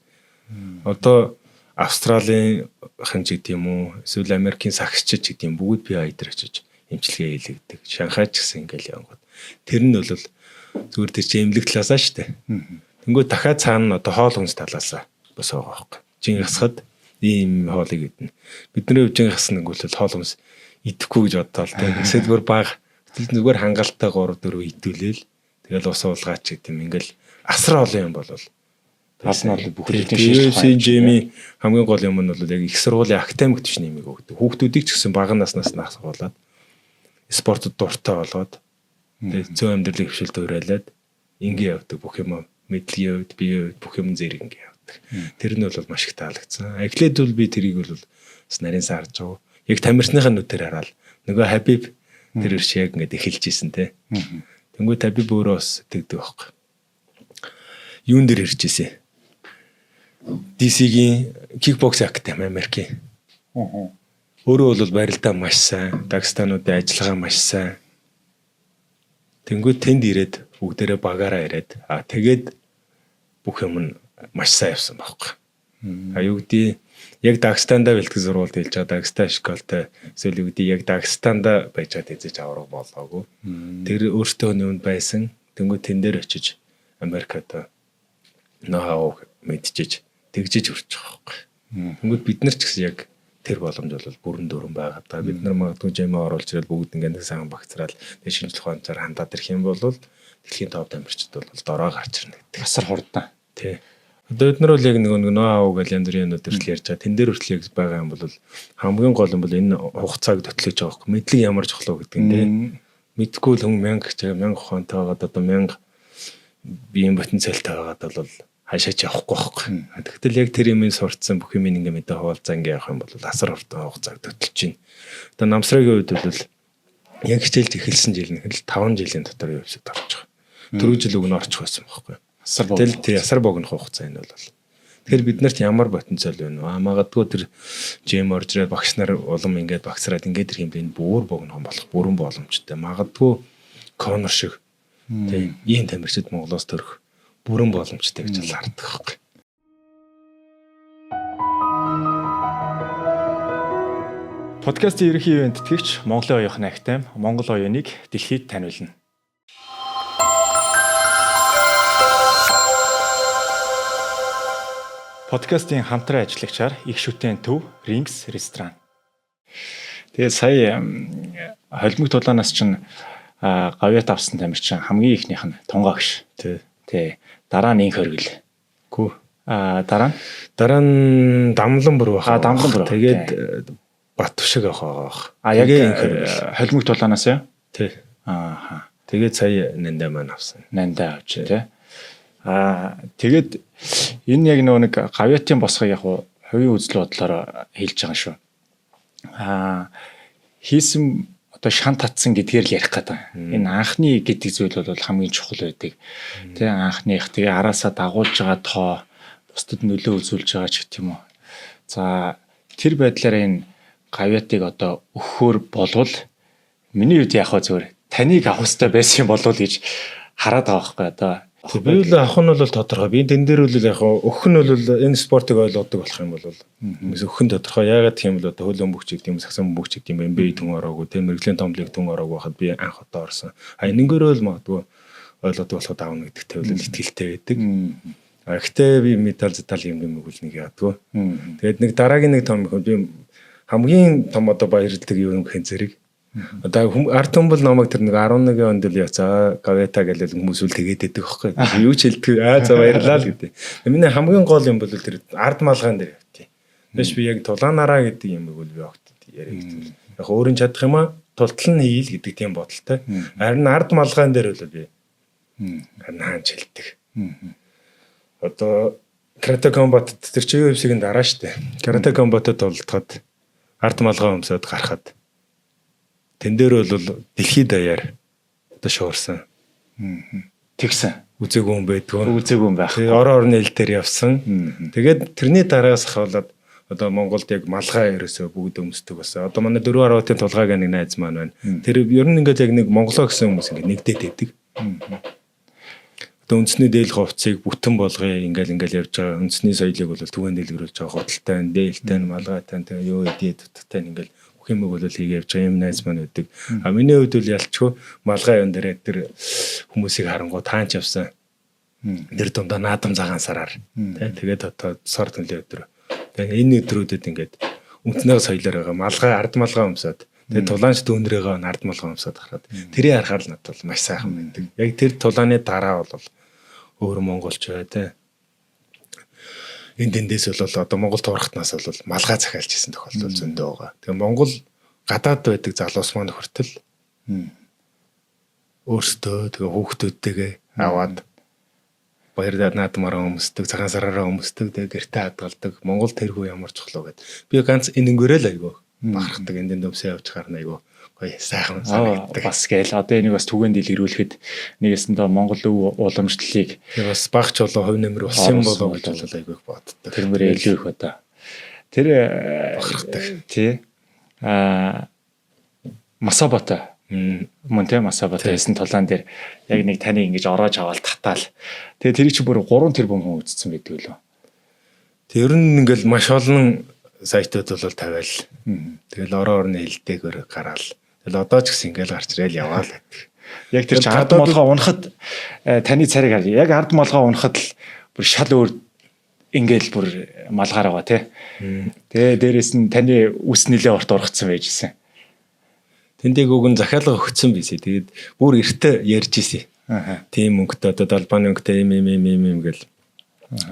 Одоо Австралийн хан ч гэдэм үү эсвэл Америкийн сагсчид ч гэдэм бүгд PI дээр очиж эмчилгээ хийлэгдэг. Шанхай ч гэсэн ингээл явгод. Тэр нь бол зүгээр тэр чи эмнэлэг талаасаа штэ. Тэнгүү дахиад цаана одоо хоол хүнс талаасаа бас байгаа байхгүй. Чингисхад ийм хоолыг идэнэ. Бидний Чингис нэг бол хоол хүнс идэхгүй гэж бодлоо л тийм. Эсвэл баг зүгээр хангалттай 3-4 идүүлээл тэгэл ус уулгаач гэдэг юм ингээл асар олон юм болвол тас нь бол бүх хэдийн GM-ийн хамгийн гол юм нь бол яг их сургуулийн академик төвчний нэмийг өгдөг. Хүүхдүүдийг ч гэсэн бага наснаас нь асуулаад спортод дуртай болоод тэгээ зөө амьдралын хвшилд өрөөлээд ингээ явдаг бүх юм мэдлэгийн үед бие бүх юм зэрэг ингээ явдаг. Тэр нь бол маш их таалагдсан. Эхлээд бол би тэрийг бол бас нарийн саарж байгаа. Яг тамирчныхаа нүдээр хараад нөгөө Хабиб тэр шиг яг ингээ эхэлж исэн те. Тэнгүү Хабиб өөрөө бас тэгдэг байхгүй. Юун дээр ирж исэн? DC-гийн кикбокс академи Америкийн. Өөрөө бол барилдаа маш сайн, Дагестануудын ажиллагаа маш сайн. Тэнгүү тэнд ирээд бүгдээрээ багаараа ирээд тэгээд бүх юм нь маш сайн явсан байхгүй. Юу гэдэг яг Дагестанда бэлтгэл сургалт хийж байгаа Дагестан школтой эсвэл юу гэдэг яг Дагестанда байж байгаа эзэж авраг болоогүй. Тэр өөртөө нүнд байсан. Тэнгүү тэн дээр очиж Америкт ноу мэдчихэж тэгжиж үрж байгаа байхгүй. Тэнгүүд бид нар ч гэсэн яг тэр боломж бол бүрэн дүүрэн байгаа. Та бид нар магадгүй жимээ оруулж ирэл бүгд ингээд нэг сайхан багцраал тэг шинжлэх ухаанаар хандаад ирэх юм бол дэлхийн топ тамирчид бол дороо гарч ирнэ гэдэг. Асар хурдан. Тий. Одоо бид нар бол яг нэг ноу гэж янз бүрийн өнөдөр л ярьж байгаа. Тэн дээр хүртэл яг байгаа юм бол хамгийн гол юм бол энэ хугацааг төтлөж байгаа байхгүй. Мэдлэг ямар жохлоо гэдэг нь тий. Мэдгүй л хүн 1000 ухаантай байгаад одоо 1000 биеийн потенциалтай байгаад бол хашаач явахгүй байхгүй. Тэгтэл яг тэр юмыг сурцсан бүх юм ингээ мэдээ хуваалцаа ингээ явах юм бол асар хурдан хугацааг төтөлж байна. Одоо намсраагийн үед бол яг хичээлд эхэлсэн жил нэг л 5 жилийн дотор явж орж байгаа. 4 жил өгнө орчих байсан байхгүй. Асар богино хугацаа энэ бол. Тэгэхээр бид нарт ямар потенциал байна вэ? Магадгүй тэр жим орж ирээд багш нар улам ингээд багсраад ингээд ирэх юм бэ энэ бүр богино болох бүрэн боломжтой. Магадгүй Конор шиг тийм ийм тамирчид Монголоос төрөх бүрэн боломжтой гэж хардаг байхгүй. Подкастын ерөнхий ивент тэтгэгч Монголын оюуны академи Монгол оюуныг дэлхийд таниулна. Подкастын хамтран ажиллагчаар их шүтэн төв Rings ресторан. Тэгээд сая холимог тулаанаас чинь гавьяат авсан тамир чинь хамгийн ихнийх нь Тунгаа гш. Тий. Дараа нь инх хөргөл. Гүү. Дараа нь Дамлан бүр баха. Дамлан бүр. Тэгээд Бат шиг авах. Яг инх хөргөл. Холимог тулаанаас яа? Тий. Тэгээд сая нандаа маань авсан. Нандаа авч тий. Тэгээд энэ яг нэг гавьяатын босгоо яг хувийн үзэл бодлоор хэлж байгаа шүү. Хийсэн одоо шан татсан гэдгээр л ярих гэдэг. Энэ анхны гэдэг зүйл бол хамгийн чухал байдаг. Тэ анхных тэгээ араасаа дагуулж байгаа тоо бусдад нөлөө үзүүлж байгаа ч гэх юм уу. За тэр байдлаараа энэ гавьяатыг одоо өгөхөр болвол миний хувьд яг зүгээр таныг авах хэрэгтэй байсан юм болов уу гэж хараад байгаа байхгүй одоо. Би л авах нь бол тодорхой. Би тэн дээр бол яг өгөх нь бол энэ спортыг ойлгодог болох юм бол өгөх нь тодорхой. Яагаад гэх юм бол одоо хөл өмбөгч гэдэг юм, сагсан өмбөгч гэдэг юм, би түн ороогүй, тэ мэрэгжлийн томлыг түн ороогүй байхад би анх одоо орсон. Энэнгээрөө л магадгүй ойлгодог болоход аавна гэдэгтэй бол итгэлтэй байдаг. Гэхдээ би медаль юм үгүй нэг яадгүй. Тэгээд нэг дараагийн нэг том би хамгийн том одоо баярлдаг юм хэн зэрэг. Одоо арт humble намайг тэр нэг 11 онд л яцаа гавьята гэж хүмүүс үл тэгээд байдаг байхгүй. Юу ч хэлдэг за баярлаа л гэдэг. Миний хамгийн гол юм бол тэр ард малгаан дээр явтыг. Тэш би яг тулаанараа гэдэг юм бол би огт яриад. Яг өөрийн чадах юм а тултал нь хийл гэдэг тийм бодолтой. Харин ард малгаан дээр бол би хаанч хэлдэг. Одоо Karate Combat тэр чи UFC-ийн дараа штэ. Karate Combat-д толдоход ард малгай өмсөд гарахад тэн дээр бол дэлхийд даяар одоо шуурсан. Тэгсэн. Үзээгүй юм байдгүй. Үзээгүй юм байх. Орон орны ил дээр явсан. Тэгээд тэрний дараагаас хавуулаад одоо Монголд яг малгай ерөөсөө бүгд өмсдөг болсон. Одоо манай 4 аравтын тулгааг нэг найз маань байна. Тэр ер нь ингээд яг нэг монголоо гэсэн хүмүүс ингээд нэгдээд байдаг. Одоо үндэсний дээлх хувцсыг бүтэн болгоё ингээл явж байгаа. Үндэсний соёлыг бол түгээн дэлгэрүүлж байгаа. Худалтай, дээлтэй, малгайтай, юу эдийн дуттай ингээл бүх юм бол хийгээ явж байгаа юм найз маань байдаг. Миний хувьд бол ялчгүй малгай юм дээр тэр хүмүүсийг харангуй таанч явсан. Тэр дундаа наадам цагаан сараар. Тэгээд одоо сар төлөө өдөр. Тэгээд энэ өдрүүдэд ингээд үндэснээ соёлоор байгаа малгай ард малгай өмсөд. Тэгээд тулаанч дүүнрээгээ ард малгай өмсөд харахад тэрийг харахад надад бол маш сайхан байдаг. Яг тэр тулааны дараа бол өөр монголч бай тээ. Энэ тэндээс бол одоо Монгол туурхтнаас бол малгай захиалж исэн тохиолдол зөндөө байгаа. Тэгээ Монгол гадаад байдаг залуус маань хүртэл өөртөө тэгээ хүүхдүүдтэйгээ аваад баярдаа наадмаараа өмсдөг, цагаан сараараа өмсдөг, тэгээ гэртээ хадгалдаг. Монгол тэргүй ямар чухал вэ гэд. Би ганц энэнгээрээ л айгүй бахархдаг энд өвсөө явж гарна айгүй гоё сайхан санагддаг. Бас гээл одоо энийг бас түгээн дэлгэрүүлэхэд нэгэсэндээ Монгол өв уламжлалыг бас багч болоо хувь нэмэр болсон болоо гэж бол айгүй боддог. Тэр мөрөө илүү их одоо. Тэр бахархдаг. Тий. Масабата мөн тэ масабата хийсэн тулаан дээр яг нэг таны ингэж ороож аваад татаал. Тэгээ тэрийг чи бүр 3 тэрбум хүн үзсэн байдаг лөө. Тэр нь ингээл маш олон сайтууд бол тавиал. Тэгэл орон орны хилдээгөр гараал. Тэгэл одоо ч гэсэн ингээл гарч ирэл яваал гэдэг. Яг тэр ард молгоо унахад таны царийг хар. Яг ард молгоо унахад л бүр шал өөр ингээл бүр малгаар байгаа тий. Тэгээ дээрэс нь таны үс нэлээ урт ургацсан байжсэн. Тэндийг үгэн захиалга өгсөн бисээ. Тэгээд бүр эртээ ярьж исэн. Тийм мөнгөтэй одоо долбааны мөнгөтэй юм гэл.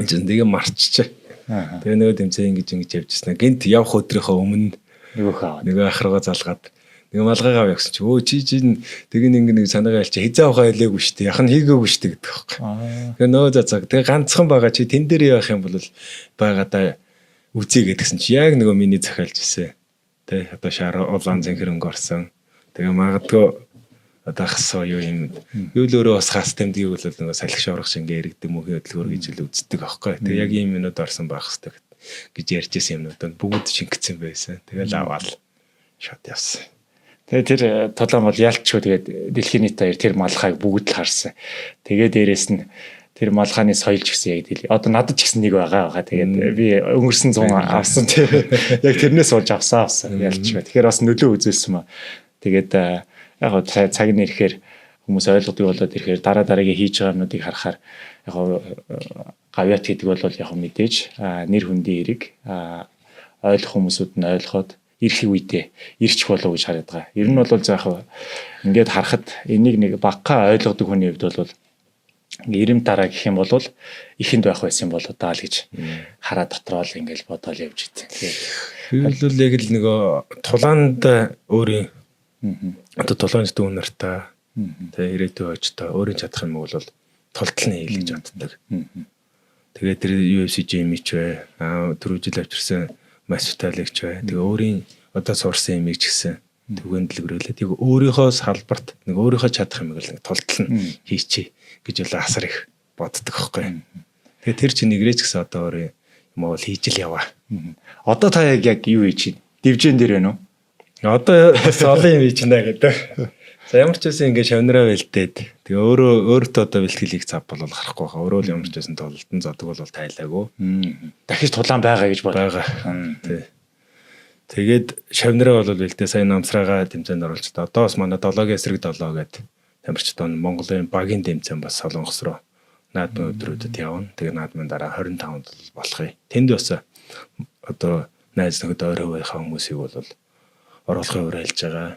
Тэгээ марччих. Тэгээ нөгөө тэмцээ ингэж явжсэн. Гинт явах өдрийнхөө өмнө нөгөө ахргаа залгаад нэг малгайгаа явсан чи өө чи тэг нэг санаагаа ялч хизээ авахаа хэлээгүй шүү дээ. Ях нь хийгээгүй шүү дээ гэдэг байхгүй. Тэгээ нөгөө зацаг тэгээ ганцхан байгаа чи тэн дээр явах юм бол байгаадаа үзье гэдгсэн чи яг нөгөө миний захиалж ирсэн. Тэ одоо шар улаан зэнхэрэнг орсон. Тэгээ магадгүй одоо хасаа юу юм юу л өөрөө бас хас тэмдгийг бол нөгөө салхиш орох шингээ иргэдэг мөхийн хөдөлгөөр гэж л үздэг аахгүй. Тэгээ яг ийм юмнууд орсон байх хэрэгтэй гэж ярьж исэн юмнууд бүгд шингэсэн байсан. Тэгэл аваад шот явсан. Тэгээ тэр тулаан бол ялчгүй тэгээд дэлхийн нийт даяар тэр малхайг бүгд л харсан. Тэгээ дээрэс нь тэр малхааны соёл ч гэсэн яг тийм. Одоо надад ч гэсэн нэг байгаа. Тэгээд би өнгөрсөн 100 авсан тийм. Яг тэрнээс болж авсан ялч бай. Тэгэхээр бас нөлөө үзүүлсэн маа. Тэгээд яг цаг нь ирэхээр хүмүүс ойлгодог болоод ирэхээр дараагийн хийж байгаа юмнуудыг харахаар яг гавьяат гэдэг бол яг мэдээж нэр хүндийн эрэг ойлгох хүмүүсүүд нь ойлгоод ирэх үедээ ирчих болов гэж хараад байгаа. Ер нь бол заах ингээд харахад энийг нэг багаха ойлгодог хүний хувьд бол ирэм дараа гэх юм бол ихэнд байх байсан болоо даа л гэж хараа дотроо л ингээд бодоол явж идэв. Хэлбэл яг л нөгөө тулаанд өөрийн одоо тулаанд дүүн нартаа тэгээ ирээдүйн очтой өөрийн чадах юм бол толтол нь хийлгэж чаддаг. Тэгээд тэр UFC GM-ич бай. Түрүү жил авчирсан Масвиталигч бай. Тэгээ өөрийн одоо сурсан юмыг ч гэсэн түгээн дэлгэрүүлээ. Тэгээ өөрийнхөө салбарт нэг өөрийнхөө чадах юмыг л толтол нь хийчихье гэж бол асар их боддог байхгүй. Тэгээ тэр чинь нэгрээч гэсэн одоо өөрийн юм бол хийж л яваа. Одоо та яг юу хийж байна? Дивжэн дээр байна уу? Одоо олон юм хийж байна гэдэг. За ямар ч байсан ингэ шавнараа бэлдээд тэгээ өөртөө одоо бэлтгэлийг цав бол гарахгүй хаа. Өөрөө л ямар ч байсан тололтон зодог бол тайлаагүй. Дахиж тулаан байгаа гэж байгаа. Тий. Тэгээд шавнараа бол бэлдээ сайн намсраагаа тэмцээнд оруулж та. Одоо бас манай 7-гийн эсрэг 7 гээд тамирчдын Монголын багийн тэмцээн бас Солонгос руу наадмын өдрүүдэд явна. Тэгээ наадмын дараа 25-нд болохыг. Тэнд бас одоо найз нөхөд өөрөө байхаа хүмүүсийг бол оруулахыг уриалж байгаа.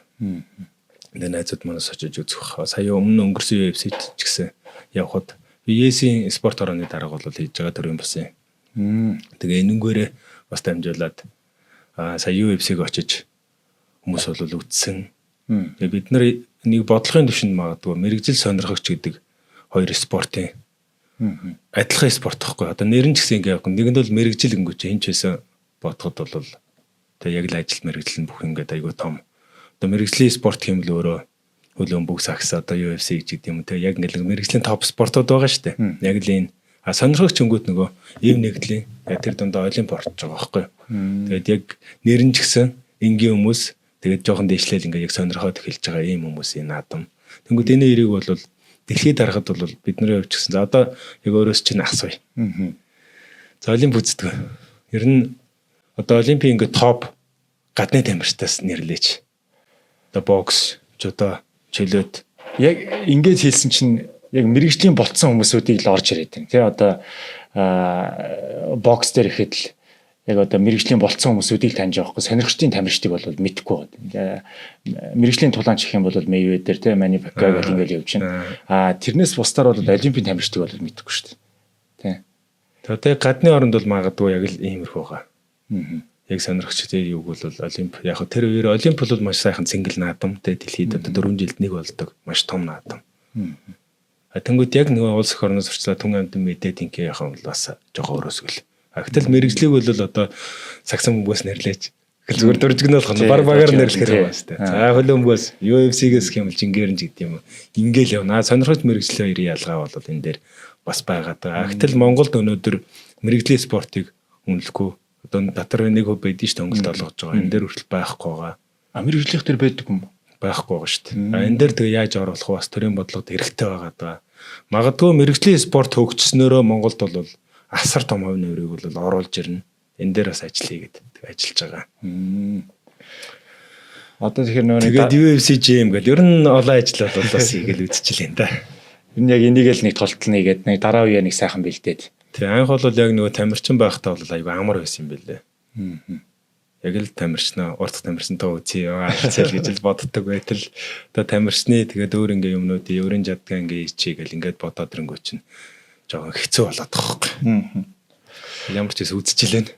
Тэгээ найзууд манаас очиж үзэх баха. Сая өмнө өнгөрсөн UFC-т ч гэсэн явхад UFC спорт орооны дарга бол хийж байгаа төрлийн бас юм. Тэгээ энэнгээрээ бас дамжуулаад сая UFC-г очиж хүмүүс бол үтсэн. Тэгээ бид нар нэг бодлогын түвшинд магадгүй мэрэгжил сонирхогч гэдэг хоёр спортын адилхан спорт гэхгүй. Одоо нэр нь ч гэсэн ингэ явах. Нэгэнд бол мэрэгжил өнгөч энэ ч байсан бодоход бол тэгээ яг л ажил мэрэгжил нь бүх ингээд айгүй том. Одоо мэрэгжлийн спорт гэм л өөрөө хөлөө бүх сакс одоо UFC гэдэг юм те яг ингээд мэрэгжлийн топ спортууд байгаа шүү дээ. Яг л энэ сонирхогч өнгөт нөгөө ийм нэгдлийн тэр дундаа олимп орж байгаа байхгүй. Тэгээд яг нэр нь ч гэсэн энгийн хүмүүс тэгээд жоохон дэвшлэл ингээд яг сонирхоод эхэлж байгаа ийм хүмүүсийн наадам. Тэнгүүд энэ эрийг бол дэлхийд харахад бол бидний хувьд ч гэсэн за одоо яг өөрөөс чинь асууя. За олимп үздэг. Ер нь одоо олимпийн ингээд топ гадны тамирчдаас нэрлэж. Одоо бокс, жудо, чөлөөт яг ингэж хэлсэн чинь яг мэрэгжлийн болцсон хүмүүсүүдийг л орж ирээд байна. Тэ одоо бокс дээр ихэд л яг одоо мэрэгжлийн болцсон хүмүүсүүдийг таньж авахгүй сонирхчдын тамирчдыг бол мэдэхгүй байна. Мэрэгжлийн тулаан чих юм бол Mayweather тэ Manny Pacquiao гэх ингээл явж байна. Тэрнээс бусдаар бол олимпийн тамирчдыг бол мэдэхгүй шүү дээ. Тэ. Тэгээд гадны оронд бол магадгүй яг л иймэрхүү байгаа. Яг сонирхчдын юуг бол олимп яг тэр үеэр олимп бол маш сайхан цэнгэл наадам тэ дэлхийд одоо 4 жилд нэг болдог маш том наадам. Тэнгүүд яг нөгөө улс эх орноос орчлоо түн амьд мэдээд ингээ яхаа бол бас жоохон өрөөсгөл. Гэтэл мэрэгжлийг бол одоо сагсан хүмүүс нэрлэж зүгээр дөржигнө болох нь баг багаар нэрлэхээр байна шүү дээ. За хөлөө хүмүүс UFC-гээс хэмэл жингэрэн ч гэдэг юм. Ингээл явна. Сонирхолт мэрэгжлийн хоёрын ялгаа бол энэ дээр бас байгаа даа. Гэтэл Монголд өнөөдөр мэрэгжлийн спортыг үнэлэхгүй одоо дотор нэг хөв байдэн шүү дээ өнгөлт олгож байгаа. Энэ дээр хүртэл байхгүй байгаа. Мэрэгжлийнх төр байдаг юм байхгүй байгаа шүү дээ. Энэ дээр тэгээ яаж оруулах вэ? Бас төрийн бодлогод хэрэгтэй байгаа даа. Магадгүй мэрэгжлийн спорт хөгжснөөрөө Монголд бол асар том хувь нэмрийг бол оруулж ирнэ. Энэ дээр бас ажил хийгээд ажиллаж байгаа. Одоо тэгэхээр нөгөө тэгээд UFC GM гэл ер нь олон ажил бол бас хийгээл үзчихлээ да. Ер нь яг энийг л нэг толтолно игээд нэг дараа үеэ нэг сайхан бэлдээд. Тэг анх бол яг нөгөө тамирчин байхдаа бол айгүй амар байсан юм бэлээ. Яг л тамирчнаа урт тамирчнтай үзье алцэл гэж л боддог байтал одоо тамирчны тэгээд өөр ингээ юмнууд өөрийн жадгаа ингээ хийчихье гэл ингээд бодоод ирэнгөө чинь жоохон хэцүү болоод байгаа байхгүй. Ямар ч зүйл үзчихлээ.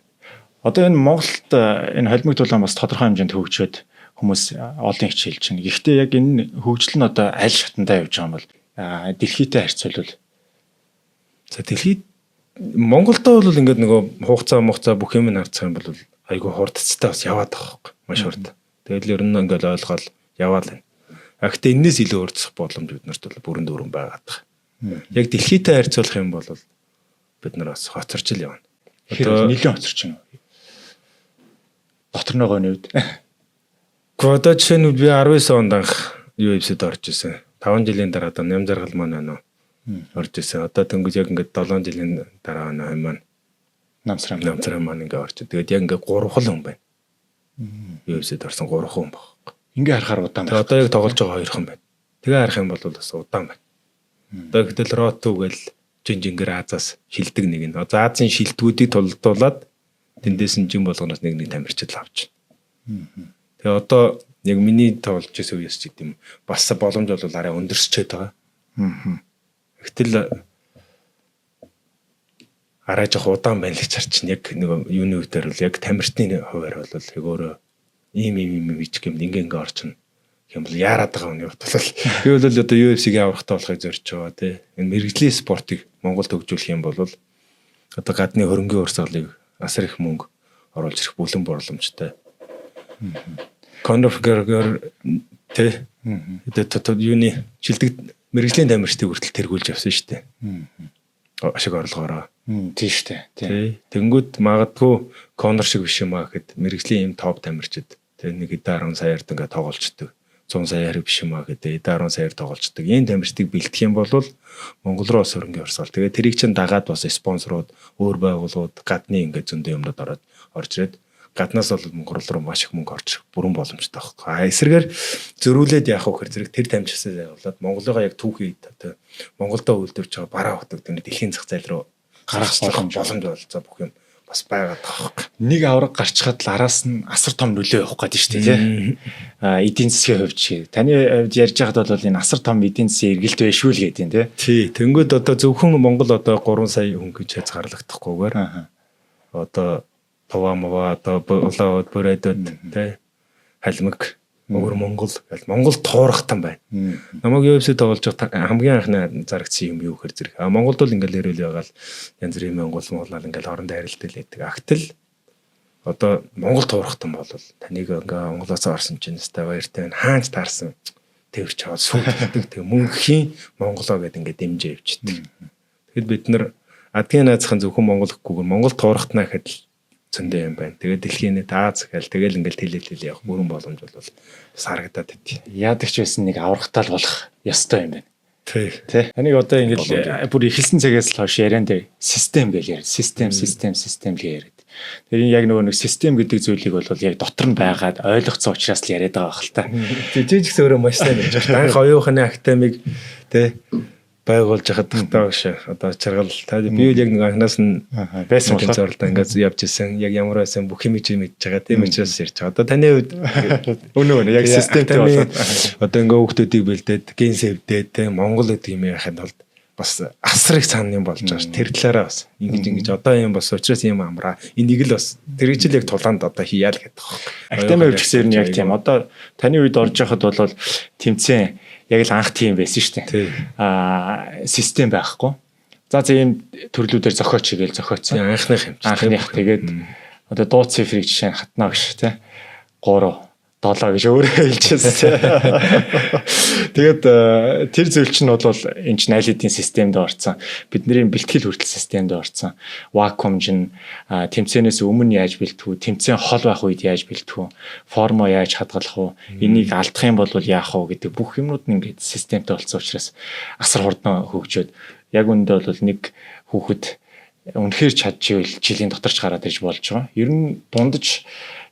Одоо энэ Монголд энэ холимог тулаан бас тодорхой хэмжээнд хөгжөөд хүмүүс олон хичээлж байна. Гэхдээ яг энэ хөгжил нь одоо аль шатндаа явж байгаа юм бол дэлхийтэй харьцуулбал за дэлхийд Монголдоо бол ингээд нөгөө хугацаа бүх юм харьцах юм бол айгүй хурдцтай бас яваад байгаа байхгүй. Маш хурд. Тэгэл ер нь ингээд ойлгоод яваал байна. Гэхдээ энэс илүү хурдцах боломж бид нарт бол бүрэн дүүрэн байгаад байгаа. Яг дэлхийтэй харьцуулах юм бол бид нар бас хоцорч л явна. Одоо нэлээд хоцорч байна. Дотор ногооны үед. Одоо жишээ нь би 19 онд анх UFC-д орж исэн. 5 жилийн дараа одоо ням заргал маань байна уу. орж исэн. Одоо тэнгуж яг ингээд 7 жилийн дараа хойно маань Намсрам маань ингээд орж. Тэгээд яг ингээд 3 хүн байна. UFC-д орсон 3 хүн баг. Ингээ харахаар удаан байна. Одоо яг тоглож байгаа 2 хүн байна. Тэгээ харах юм бол бас удаан байна. Одоо гэтэл Роту гэл жинжингээр Азаас шилдэг нэг нь. Одоо Азийн шилдэгүүдийг тулдуулаад тэндээс нь жин болгоноос нэг тамирчид авч. Тэгээ одоо яг миний тоглож байсан үеэс ч гэдэм бас боломж бол арай өндөрсчээд байгаа. Гэтэл арай жоох удаан байна л гэж харчин яг нэг юуны үедэр бол яг тамирчны хуваар бол яг өөрөө ийм бич гэмд ингээ орчин юм бол яарад байгаа юм бол би бол одоо UFC-гийн аврахтаа болохыг зорж байгаа тий. Энэ мэрэгжлийн спортыг Монголд хөгжүүлэх юм бол одоо гадны хөрөнгөний урсгалыг асар их мөнгө оруулж ирэх бүлэн боломжтой. Conor McGregor тий. Одоо юуны шилдэг мэрэгжлийн тамирчдыг хүртэл тэргүүлж авсан шүү дээ. Ашиг орлогоороо. Тийм шүү дээ. Тий. Тэнгүүд магадгүй Conor шиг биш юм аа гэхэд мэрэгжлийн юм топ тамирчид тий нэг 10 саяард ингээ тоглолцдог. 100 саяар биш юм аа гэдэг 10 саяар тоглолцдог. Ийм тамирчдыг бэлтгэх юм бол Монгол руу бас хөрөнгө оруулалт. Тэгээ тэрийг чинь дагаад бас спонсорууд, өөр байгууллагууд гадны ингээ зөндөө юмнууд орж ирээд гаднаас бол Монгол руу маш их мөнгө орж бүрэн боломжтой байхгүй. Эсрэгээр зөрүүлээд яах вэ гэхээр зэрэг тэр тамирчсаа явуулаад Монголыгаа яг түүхий одоо Монголдо үйлдвэрч байгаа бараа хотод тэр дэлхийн зах зээл рүү гарах боломж олцоо бүх юм бас байгаад байгаа байхгүй. Нэг авраг гарчхад л араас нь асар том нөлөө явах гэдэг шүү дээ тий. Эдийн засгийн хувьд таны хувьд ярьж байхад бол энэ асар том эдийн засгийн эргэлт байшгүй л гэдэг юм тий. Тий. Тэнгүүд одоо зөвхөн Монгол одоо 3 сая хүн гэж хязгаарлагдахгүйгээр одоо Товамова одоо улаад бүрээдүүд тий халимаг өөр Монгол туурахтан байна. Намайг UFC тоглож байгаа хамгийн анхны зарагдсан юм юу гэхээр зэрэг. Монголд бол ингээл ирэл байгаал янз бүрийн Монгол ингээл хоорондоо харилцдаг лээдэг. Агтл одоо Монгол туурахтан бол таныг ингээ Монголоос орсон чинь өстэй баяртай байна. Хаанч таарсан тэрч чаваад сүйддэг. Тэг мөнхийн Монголоо гэдэг ингээ дэмжээ явчихдаг. Тэгэхэд бид нар адгийн наацхан зөвхөн Монгол гэхгүйгээр Монгол туурахтнаа гэхэд зөндөө юм байна. Тэгээд дэлхийн нийт Аз гэл тэгэл ингээл тэлэл явах бүрэн боломж бол бас харагдаад байт. Яадаг ч байсан нэг аврагтаал болох ёстой юм байна. Тий. Таныг одоо ингээл бүр эхэлсэн цагаас л хойш яриан дээр систем гэж яриад. Систем гэж яриад. Тэр яг нөгөө нэг систем гэдэг зүйлийг бол яг дотор нь байгаад ойлгоцсон учраас л яриад байгаа хэл та. Жижиг зөвөрөө маш сайн байж байгаа. Анх оюухны академиг тий байгуулж хахад таа гэж одоо чаргал та би яг нэг анханаас нь байсан болохоор зорилт ингээд явж исэн яг ямар байсан бүх юм мэдж байгаа тийм учраас ярьж байгаа. Одоо таны хувьд өнөө яг системтэй болоод одоо ингээ хүүхдүүдийг бэлдээд ген сэвдээд тийм Монгол гэдэг юм яхад бол бас асар их цаана юм болж байгаа ш. Тэр талаараа бас ингэж одоо юм бас учраас юм амраа. Энийг л бас тэр жил яг тулаанд одоо хийяа л гэдэг байна. Академи хөвчсээр нь яг тийм одоо таны үед орж яхад бол тэмцээн яг л анх тийм байсан шүү дээ. Систем байхгүй. За ийм төрлүүдээр зохиоч хийгээл зохиоцсон. Анхных юм. Анхных тэгээд одоо дуу цифрыг жишээ нь хатнаа гэж тий 3 7 гэж өөрөө хэлчихсэн. Тэгээд тэр зүйл чинь бол энэ чинь аль хэдийн системд орсон. Бидний бэлтгэл хүртэл системд орсон. Вакуумжин тэмцээнээс өмнө яаж бэлтгэв, тэмцээн хол байх үед яаж бэлтгэв, формо яаж хадгалах вэ, энийг алдах юм бол яах вэ гэдэг бүх юмнууд нь ингээд системтэй болсон учраас асар хурдан хөгжөөд яг үүндээ бол нэг хүүхэд үнэхээр чадчихвэл жилийн дотор ч гараад ирж болж байгаа. Ер нь дундаж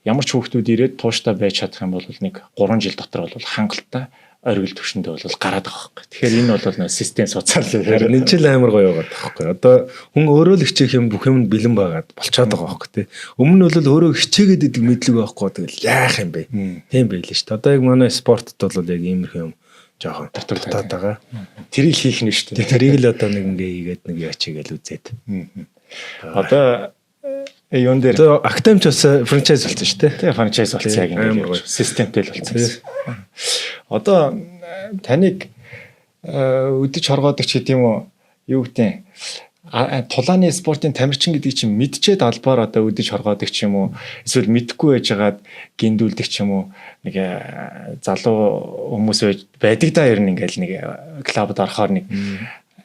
ямар ч хүүхдүүд ирээд тууштай байж чадах юм бол нэг 3 жил дотор бол хангалттай оргил төвшөндөө бол гараад байгаа байхгүй. Тэгэхээр энэ бол нэг систем суцаал хэрэг. Энэ жил амар гоё байгаа байхгүй. Одоо хүн өөрөө л хичээх юм бүх юм бэлэн байгаад болчиход байгаа байхгүй тий. Өмнө нь бол өөрөө хичээгээд идэг мэдлэг байхгүй. Тэгэл яах юм бэ? Тийм байлээ шүү дээ. Одоо яг манай спортод бол яг иймэрхүү юм жоохон татаад байгаа. Тэрийг хийх нь шүү дээ. Тэрийг л одоо нэг ингээ хийгээд нэг яач гээл үзээд. Одоо юун дээр академич бас франчайз болсон шүү дээ. Тэгээ франчайз болсон яг ингэ системтэй л болсон. Одоо таныг өдөж хоргоодог ч гэдэм үү юу гэдэг тулааны спортын тамирчин гэдэг чинь мэдчихэд албаар одоо өдөж хоргоодог ч юм уу эсвэл мэдхгүй байжгаад гиндүүлдэг ч юм уу нэг залуу хүмүүс байдаг да ер нь ингээл нэг клубд орохоор нэг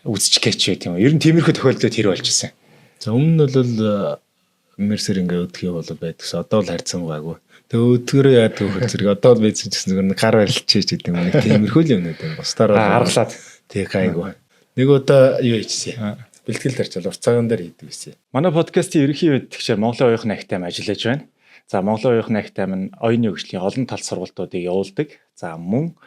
үзчих гэж байт юм. Ер нь тиймэрхүү тохиолдол тэр болж ирсэн. За өмнө нь бол мерсер ингээ өдөх юм бол байдагс одоо л харьцан байгаагүй. Тэгээ өдгөрөө яадаг вэ зэрэг одоо л байдсан гэсэн зүгээр гар барилчиж гэдэг юм нэг тиймэрхүү л юм нэг бусдаар аргалаад тэг гайгүй. Нэг удаа юу хийжсэн. Бэлтгэл тарчвал урт цагаан дээр хийдэг байсан. Манай подкастын ерөнхий хөтлөгчээр Монголын оюухан агтайм ажиллаж байна. За Монголын оюухан агтайм нь оюуны хөгжлийн олон тал сургалтуудыг явуулдаг. За мөн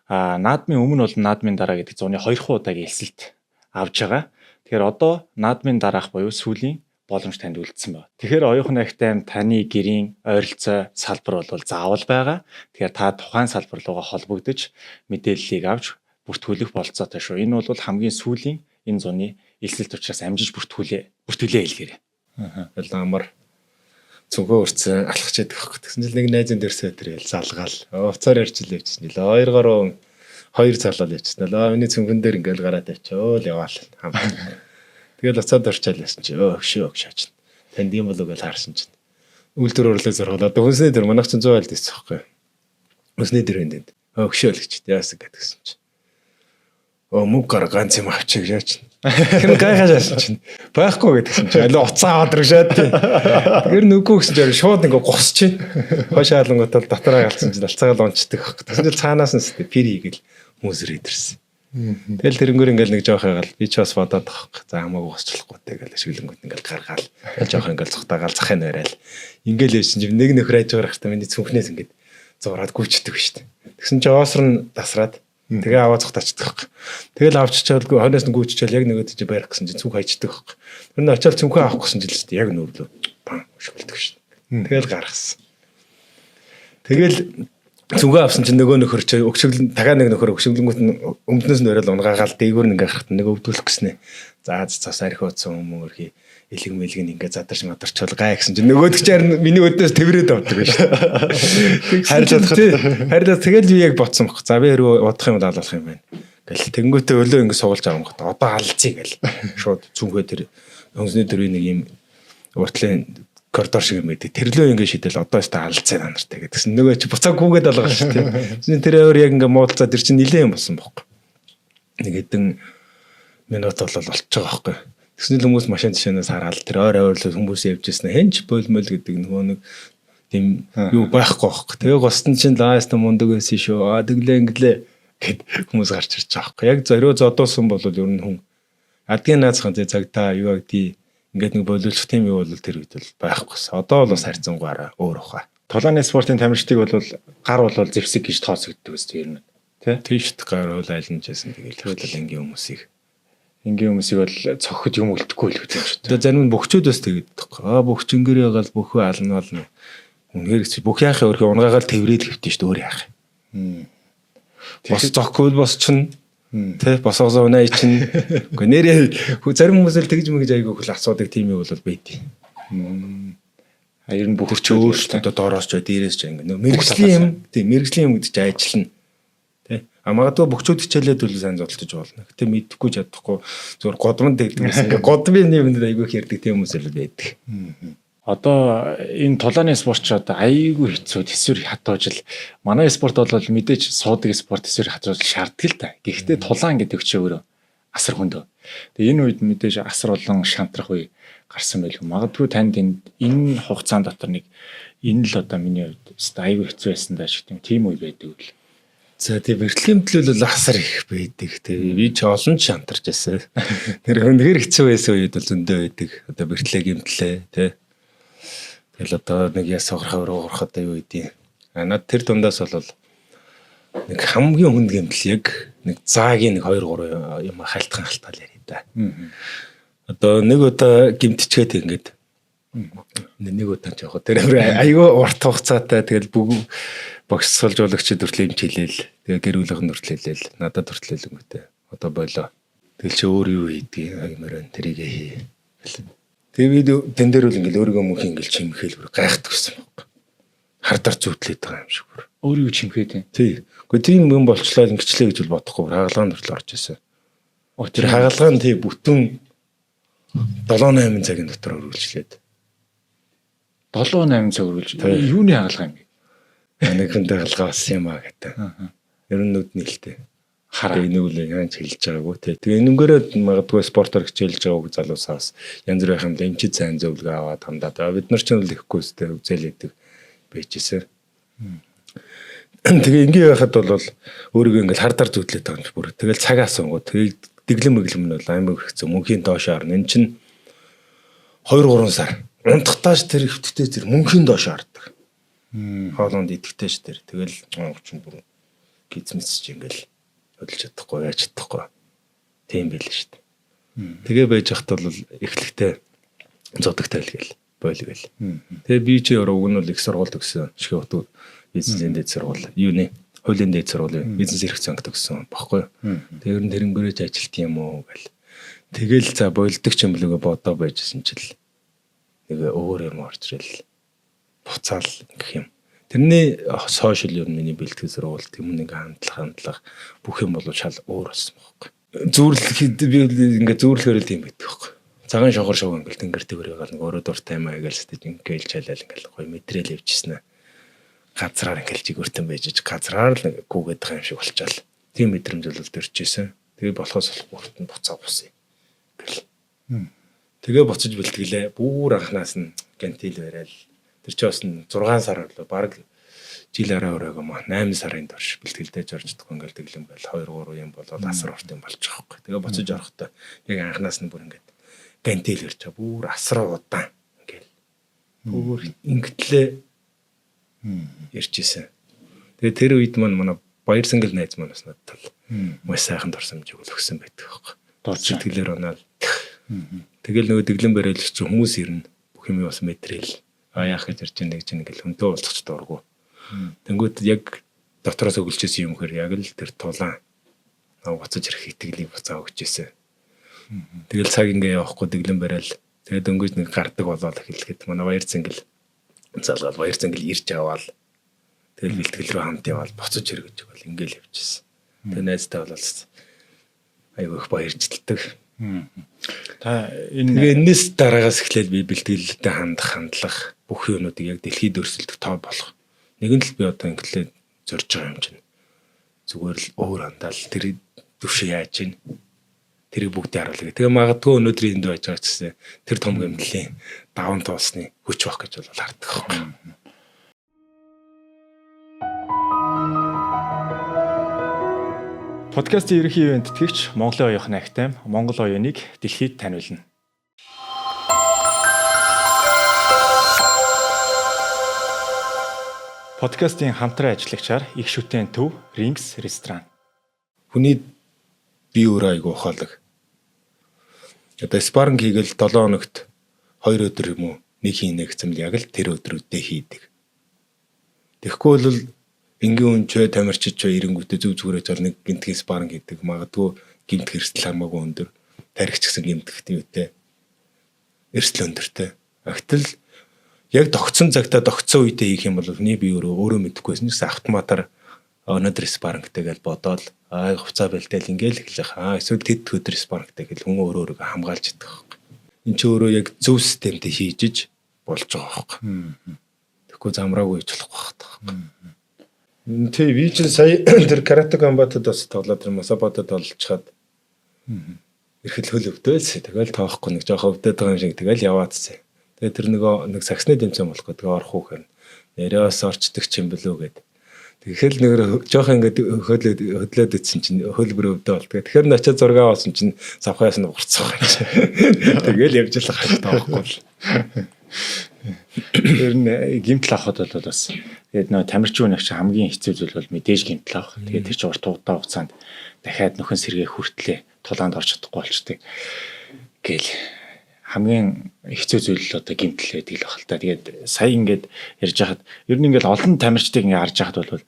наадмын өмнө бол наадмын дараа гэдэг зууны 2 удаагийн элсэлт авж байгаа. Тэгэхээр одоо наадмын дараах буюу сүүлийн боломж танд үлдсэн байна. Тэгэхээр оюухан агтайм таны гэрийн ойролцоо салбар бол заавал байгаа. Тэгэхээр та тухайн салбар руугаа холбогдож мэдээллийг авч бүртгүүлэх болцоотой шүү. Энэ бол хамгийн сүүлийн энэ зууны элсэлт учраас амжиж бүртгүүлээ хэлгээрэй. Тэгэл амар цүнхөө урцсан алхаж яддаг хөөх. Тэгсэн чинь нэг найзын дэрсээ тэрэл залгаал. Уцаар ярьчихлээ явчихсан. Хоёр гаруун хоёр залал явчихсан. Миний цүнхэн дээр ингээл гараад явчаа. Л яваал. Тэгэл уцаад орчаал яасан чи өшөө шаачна. Танд юм болов гэж харсан чинь. Үйлдвэр орлоо зоргол. Одоо хүнсний дээр манайх чинь 100 айлд ийсэн байхгүй. Хүнсний дээр энэ өшөө л гэж яасан гэдгсэн чинь. Мөг гар ганц юм авчих яач. Тэр гайхаж яасан чинь. Байхгүй гэдгсэн чинь. Аль уцаа аваад иршээд. Тэр нүггүй гэсэн чинь шууд ингээ госч чинь. Хошаалангууд бол дотороо галцсан чинь алцаагаал унцдаг. Тэгсэн чинь цаанаас нь пири гэл хүмүүсэр идэрсэн. Тэгэл тэрнгөр ингээл нэг жоох ягаал би ч бас бодоод байгаа. За хамаагүй госчлохгүй тэгэл ашиглангууд ингээл гаргаал. Жоох ингээл цухтаагаал захын байраал. Ингээл яасан чинь нэг нөхөр айж байгаа хэрэгтэй миний цүнхнээс ингээд зураад гүйчдэг шүү дээ. Тэгсэн чинь оосор нь тасраад тэгээ аваа цухтаачдаг. Тэгэл авчичаалгүй хойноос нь гүйччихэл яг нөгөөд чи барих гэсэн чинь цүнх хайчдаг. Тэр нь очиад цүнхээ авах гэсэн чинь л шүү дээ. Яг нөөрлөө бам шүлдэг шүү дээ. Тэгэл гаргасан. Тэгэл зүгээ авсан чинь нөгөө нөхөр чи өгшөглөн тагаа нэг нөхөр өгшөглөнгүүт нь өмнөөс нь орол унгаагаал дээгүүр нь ингээ гарахт нэг өвдүүлэх гэснэ. За цас арих утсан хүмүүрхий элэг мэлэг ингээ задарч мадарчвал гай гэсэн чинь нөгөөд чинь миний өдөөс тэврээд авдаг шүү дээ. Харилцаад тэгэл би яг ботсон баг. За би хэрвээ удах юм бол алуулах юм байна. Гэл тэнгүүтээ өлөө ингээ суулж авах гэдэг. Одоо алцъя гэл. Шууд цүнхээ тэр хөнсний төрийн нэг юм уртлын коридор шиг юм байдаг. Тэрлөө ингэ шидэл одоо өстө алцаа нартай гэдгсэн. Нөгөө чи буцааг гүгээд алгаа шүү дээ. Тэр өөр яг ингэ муудалцаад тэр чинь нилээн юм болсон бохоо. Нэг хэдэн минут бол болчихж байгаа байхгүй. Тэгсэн хүмүүс машин тишэнээс хараад тэр ойр ойрлол хүмүүс явжсэн. Хэнч болмол гэдэг нөгөө нэг тийм юу байхгүй байхгүй. Тэгээ гостон чинь лааста мундаг байсан шүү. Тэглээ инглээ гэд хүмүүс гарч ирж байгаа байхгүй. Яг зорио зодоосон бол ер нь хүн адгийн наацхан цагтаа юу гэдэг ингээд нэг боловлох тийм юу бол тэр үед бол байхгүйсэн. Одоо бол бас харьцангуйараа өөр ухаа. Толооны спортын тамирчдыг бол гар бол зэвсэг гэж тооцогддог үстэй ер нь. Тий шүү дээ гар бол айлнажсэн тэгэл энгийн хүмүүсийг бол цохид юм үлдэхгүй л гэж юм шүү. Тэгээ зарим нь бөхчүүд бас тэгээд тахгүй. Бөхчөнгөр ягаал бөхөө ална болно. Үнээр гэж бүх яахын өөрхий унгаагаал тэврээд хэвтэн шүү дээ өөр яах. Бос зохгүй бос чинь тэ босоогоо унаа чинь. Гэхдээ нэрээ зарим хүмүүс л тэгж мэгж айгүй хөл асуудаг тийм юм бол байдیں۔ Ер нь бүх ч өөртөө доороос ч дээрээс ч ингэ мэрэгжлийн юм тийм мэрэгжлийн юм гэдэг чинь ажиллана. Тэ магадгүй бөхчүүд хичээлээд үл сайн зодтолж болно. Гэтэ мэдхгүй чадахгүй зөвхөн годмон дэгдгээс ингэ годмын нэмэнд айгүй хэрдэг тийм хүмүүс л байдаг. Одоо энэ тулааны спорт ч одоо айгүй хэцүү төсвөр хатуужл манай спорт бол мэдээж суудаг спорт төсвөр хатуужл шаарддаг л та. Гэхдээ тулаан гэдэг чинь өөрөө асар хөндөө. Тэгээ энэ үед мэдээж асар олон шантрах үе гарсан байлгүй. Магадгүй танд энэ хугацаанд дотор нэг энэ л одоо миний хувьд айгүй хэцүү байсан даа шиг тийм үе байдаг л. За тийм бэртлийн төлөөл бол асар их байдаг. Тэгээ би ч олон шантарч байсан. Тэр үнэхээр хэцүү байсан үед бол зөндөө байдаг. Одоо бэртлээ гэмтлээ тий. Тэгэл одоо нэг ясаграхаар уурахад юу гэдэг. Над тэр дундаас бол нэг хамгийн хүнд гэмтэл яг нэг заагийн нэг 2 3 юм халтхан халтгаал яриа да. Одоо нэг удаа гэмтчихэд ингээд нэг удаа ч яг тэр айгүй урт хугацаатай тэгэл бүгд бокс суулжуулагчид хүртэл юм хилээл тэгээ гэр бүлийнхэн хүртэл хилээл надад хүртэл хилэнгүүтэй одоо болоо тэгэл чи өөр юу хийдгийг аймаар тэрийг хий. Тэгээ би тэн дээр үл ингээл өөрийгөө мөнх ингээл чимхээл бүр гайхдаг гэсэн баг. Хардар зүтлээд байгаа юм шиг бүр. Өөрийгөө чимхээд юм. Тий. Гэхдээ тийм юм болчлаа ингэчлээ гэж бол бодохгүй хагалгаанд хүртэл орж ирсэн. Тэр хагалгаан тий бүтэн 7-8 цагийн дотор өргөлжлээд. 7-8 цаг өргөлж. Юуны хагалгаа юм бэ? Нэг хүндээ хагалгаа болсон юм аа гэдэг. Ер нь нүд нэлтэй. Хараа нэг үл яаж хэлж байгаагүй тий. Тэгээ энэнгээрээ магадгүй спортоор хичээлж байгааг залуусаас янз бүрийн лимчид сайн зөвлөгөө аваад хамдаад бид нар ч л ихгүй үстэй үзэлээдэг байжсэн. Тэгээ ингийн байхад бол өөрийгөө ингээл хардар зүтлээд байгаа юм бүр. Тэгэл цагаас онгоо. Тэгээ дэглэм нь бол амар хэрэгцээ мөнхийн доош харна. Эн чинь 2-3 сар унтахтааш тэр хөвтөтэй тэр мөнхийн доош хардаг. Хоолонд идэхтэйш тэр тэгэл чинь бүр гизмэсч ингээл хөдөлж чадахгүй яаж чадахгүй. Тийм байл шүү дээ. Тэгээ байж хат бол эхлэхдээ зодогтай л гээл бойлгол. Тэгээ би чи уг нь бол их сургууль төгссөн. Шигэ утга бизнесийн дэд сургууль. Юу нэ? Хуулийн дэд сургууль бизнес эрх зүйн төгссөн баггүй. Тэр нь тэрнгээрээ ажилт юм уу гэл. Тэгэл за бойлдог ч юм лүгэ бодоо байжсэн чил. Нэг өөр юм орж ирэл. Буцаал гэх юм. Тэрний сошиал юм миний бэлтгэл сургууль юм нэг хандлага бүх юм бол шал өөр болсон байхгүй. Зүүрлэхэд би ингээд зүүрлэхээр л юм байдаг байхгүй. Цагаан шохор шог ингээл тэнгэр төгрөг гал нэг өөрөө дуртай маа гээл сэтэж ингээл чалаал ингээл гоё материал явьчихсан аа. Газраар ингээл жигүүртэн байж газраар л гүгээд байгаа юм шиг болчаал. Тийм мэдрэмж бол төрчихсэн. Тэгээ болохоос бүгд нь буцаа бусъя. Гэл. Тэгээ буцаж бэлтгэлээ. Бүүр анханаас нь гантил барайл. Тэр чи бас 6 сар болоо баг жил арай өрөөгөө маа 8 сарын турш бэлтгэлдэж орждох ингээл тэглэм байл 2-3 юм болоод асар урт юм болчих واخхой. Тэгээ буцаж орохдоо яг анханаас нь бүр ингээд гантил ирч чаа бүр асар удаан ингээл. Бүр ингэтлээ ирчихсэн. Тэгээ тэр үед манай баяр сэнгэл найз маань бас надад маш сайхан дурсамж өгсөн байдаг байхгүй. Дурж сэтгэлээр унаал. Тэгэл нөгөө дэглэн бариулж чи хүмүүс ирнэ. Бүх юм бас материал. Яах гэж ирж нэг чинь ингээл хүнтэй уулзах дургу. Тэнгүүд яг дотроос өгөлжсэн юм хэр яг л тэр тулаан буцаж ирэх итгэлийг буцаа өгчээсэн. Тэгэл цаг ингээ явахгүй дэглэн бариал. Тэгээд өнгөж нэг гардаг болоод эхлэхэд манай баяр сэнгэл залгаад баяр зангил ирж аваад тэгэл бэлтгэл рүү хамт яваад буцаж ирэх гэж бол ингээл явчихсан. Тэгээ найзтай бол айгүй их баярлждаг. Та тэгээ энэс дараагаас эхлээл би бэлтгэлтэй хандлах бүх юмнуудыг яг дэлхийд өрсөлдөх тоо болох. Нэгэн л би одоо ингээл зорж байгаа юм чинь. Зүгээр л өөр андаал тэр төвшөө яаж ийн тэрийг бүгдийг харуулъя. Тэгээ магадгүй өнөөдрийн энд байж байгаа ч гэсэн тэр том гэмтлийн даван тоосны хүч байх гэж бол харддаг байхгүй. Подкастын ерөнхий ивент тэтгэгч Монголын оюуны Академи Монгол оюуныг дэлхийд таниулна. Подкастын хамтран ажиллагчаар их шүтэн төв Rings ресторан. Хүний бие өөрөө айгу ухаалаг. Одоо спарринг хийгээл 7 хоногт 2 өдөр юм уу нэг хийнэ гэсэн л яг л тэр өдрүүдэд хийдэг. Тэгэхгүй бол энгийн үнчөө тамирчиж ирэнгүүтээ зүг зүгээрээ зал нэг гинтгийн спарринг хийдэг. Магадгүй гинт хэрсэл хамаагүй өндөр. Тархич гэсэн гинтгтэй үтэй. Эрсдэл өндөртэй. Агтл яг тогтсон цагтаа тогтсон үедээ хийх юм бол хүний бие өөрөө мэдэхгүйсэн ч автоматар өнөөдөр спаррингтэй гэж бодоод хуцаа бэлдээл ингээл эхлэх. Эсвэл тэд өдөр спаррингтэй гэж хүн өөрөө өөрийгөө хамгаалж идэх. Энд чи өөрөө яг зөв системтэй хийж болж байгаа байхгүй. Тэгэхгүй замраагүй хийж болох байхгүй. Тэ ви чи сая тэр карате комбатад бас тоглоод тэр масабатад олчихад ирэхэд хөл өвдөөс. Тэгэл тоохгүй нэг жоохон өвдөд байгаа юм шиг тэгэл яваадсэн. Тэгээ тэр нэг саксны дэмцэн болох гэдэг орох уу гэн. Нэрээс орчдөг ч юм бэлүү гэд. Тэгэхээр нэг жоохон ингээд хөдлөөд идсэн чинь хөлбөр өвдөө бол. Тэгэхээр н очиад зураг авсан чинь савхаас нь урцсан юм. Тэгэл явж л хаа таахгүй л. Тэр нь гимтэл авахд бол бас тэгээд нөө тамирчин хүн хамгийн хэцүү зүйл бол мэдээж гимтэл авах. Тэгээд тэр чинь урт хугацаанд дахиад нөхөн сэргээ хүртлээ тулаанд орж чадахгүй болчтой. Гэл хамгийн хэцүү зүйл л одоо гимтэл байдаг л баг л та. Тэгээд сая ингээд ярьж хахад ер нь ингээд олон тамирчдыг ингээд харж хахад бол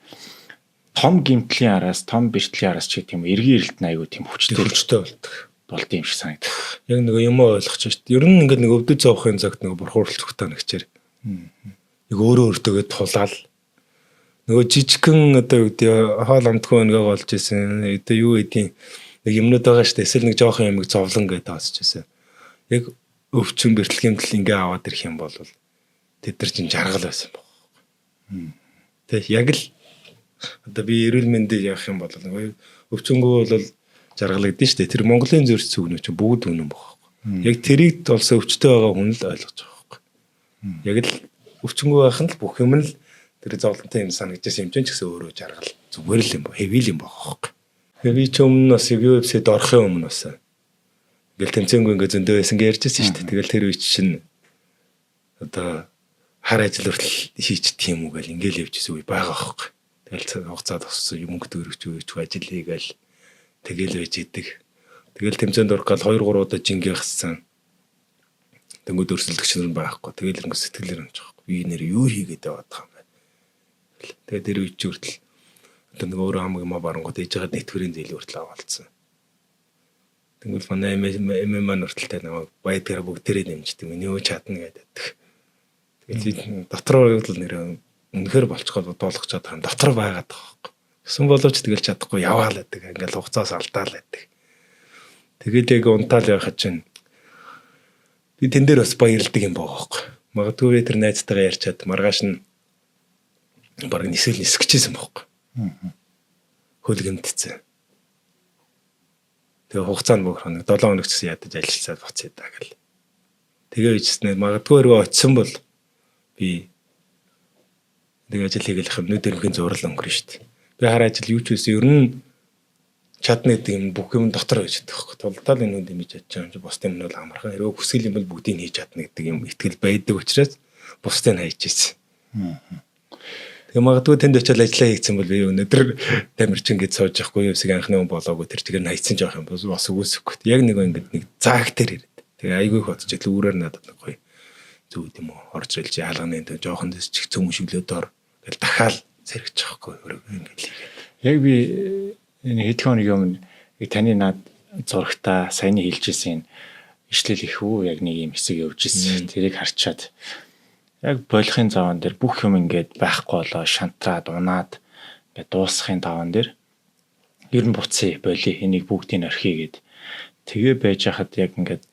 том гимтлийн араас том бэртлийн араас ч гэх юм эргэн ирэлт нь аягүй тийм хүчтэй болд юм шиг санагдав. Яг нэг юм ойлгож шүү дээ. Ер нь ингээд нэг өвдөж зоохын цагт нэг бурхуурлах хөтөө нэгчээр. Нэг өөрөө өөртөө тулаал. Нөгөө жижигхэн одоо юу гэдэг хоол амтгүй нэгэ болж исэн. Одоо юу гэдгийг нэг юмнууд байгаа шүү дээ. Эсвэл нэг жоохон ямиг зовлон гэдэг таасч исэн. Яг өвчин бэртлэгийн тал ингээ аваад ирэх юм бол тэд нар чинь жаргал байсан баг. Тэг яг л одоо би эрүүл мэндийг явах юм бол өвчнгөө бол жаргал гэдэг нь шүү дээ. Тэр Монголын зөрч зүгнүү чинь бүгд үнэн баг. Яг тэрийг болсон өвчтэй байгаа хүн л ойлгож байгаа байхгүй. Яг л өвчнгөө байх нь л бүх юм л тэр зовлонтой юм санагдаж юм ч гэсэн өөрөө жаргал зүгээр л юм баг. Хэвил юм баг байхгүй. Би ч өмнө бас UFC-д орохын өмнө бас ингээл тэмцээнгүй ингээ зөндөө байсан гэж ярьжсэн шүү дээ. Тэгэл тэр үе чинь одоо хар ажил хүртэл хийчих юм уу гэл ингээл явжсэн үе байгаа байхгүй. Тэгэл хугацаа туссан юм мөнгө төгрөгч ажил хийгээл тэгэл байж идэг. Тэгэл тэмцээнд орох гал 2-3 удаа жингээ хассан. Тэнгүүд өрсөлдөгч нар байхгүй. Тэгэл ингээ сэтгэлээр унж байгаа. Би нэр юу хийгээд яваад байгаа юм бэ? Тэгээд тэр үе чи хүртэл одоо нэг өөрөө хамаг юм барангууд ээж байгаа нэтгэврийн зээл хүртэл аваалцсан. Тэнгүүд манай MMA нурталтай намайг баядгаар бүгдээрээ нэмждэг. Миний юу чадна гэдэг. Тэгээд дотроо бол нэр үнэхээр болцгоод бодоолох чад хам дотор байгаад байгаа байхгүй. Гэсэн боловч тэгэл чадахгүй яваал гэдэг. Ингээл хугацаас алдаал гэдэг. Тэгээд яг унтаал явахад чинь би тэн дээр бас баярлдаг юм байгаа байхгүй. Магадгүй тэр найзтайгаа ярьчаад маргааш нь бараг нисгэж байсан байхгүй. Хөлгөмдсөн. Тэгээ хугацаанд бүх хоног 7 хоног гэсэн ядаж ажилласаад буцъя даа гэл. Тэгээ ичснээр магадгүй рүү очисон бол би тэгээ ажил хийгээл юм нүдэрхийн зурал өнгөрнө шүү дээ. Би хар ажил юу ч байсан ер нь чадна гэдэг юм бүх юм дотор байж байгаа байхгүй. Тултал энэ үнд имиж чадж байгаа юм чи бусдын нь бол амархан. Хэрвээ хүсэл юм бол бүгдийг хийж чадна гэдэг юм итгэл байдаг учраас бусдыг хайж ийсэн. Тэгээ магадгүй тэнд очиад ажиллаа хийгдсэн бол би өнөөдөр тамирчин гэж сууж явахгүй юусыг анхны хүн болоогүй тэр чигээр хайцсан жоох юм бас үгүйсэхгүй. Яг нэг ингэдэг нэг зааг дээр ирээд. Тэгээ айгүй бодож ил үүрээр надад нэг гоё зүуд юм уу орж ирэлж хаалганы энэ жоохон дэс чих цөм шүглөөдөр тэгэл дахиад зэрэгч байхгүй ингээл. Яг би энэ хэдхэн хоногийн өмнө таны над зурагтаа саяны хэлжсэн ишлэл их үү яг нэг юм хэсэг явж ирсэн. Тэрийг харчаад яг болохын заван дээр бүх юм ингээд байхгүй болоо шантраад унаад ингээд дуусахын таван дээр ер нь буцъя боли энийг бүгдийг орхиё гэд тэгээ байж хахад яг ингээд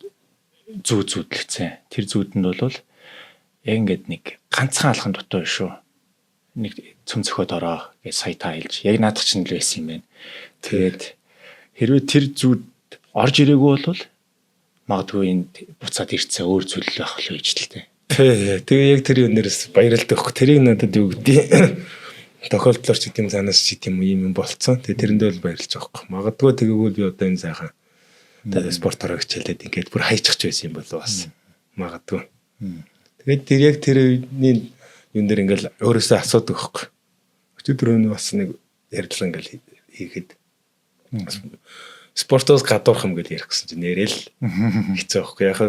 зүүдлэгцэн. Тэр зүүдэнд бол яг ингээд нэг ганцхан алхан дутуу шүү. Нэг цөм цөхөд ороо гэж сая та хэлж яг наадах чинь л байсан юм байна. Тэгээд хэрвээ тэр зүүд орж ирээгүй бол магадгүй энд буцаад ирцээ өөр зүйл байх л байж л тээ. Тэгээ яг тэр өнөрөөс баярлалтай байхгүй. Тэрийг надад юу гэдэг тохиолдлоор ч гэдэм санаас ч гэдэм юм болцсон. Тэгээ тэрэндээ бол баярлж байгаа байхгүй. Магадгүй тэгээгүй би одоо энэ сайхан тэгээ спортоор хичээлээд ингээд бүр хайчих байсан юм болов бас. Магадгүй. Тэгээд тэр яг тэр үений юм дээр ингээл өөрөөсөө асуудаг байхгүй. Өчигдөр өнөө бас нэг ярилцлага ингээл хийхэд спортоос гадуурх юм гэж ярих гэсэн чинь нэрэл хэцүү байхгүй. Яг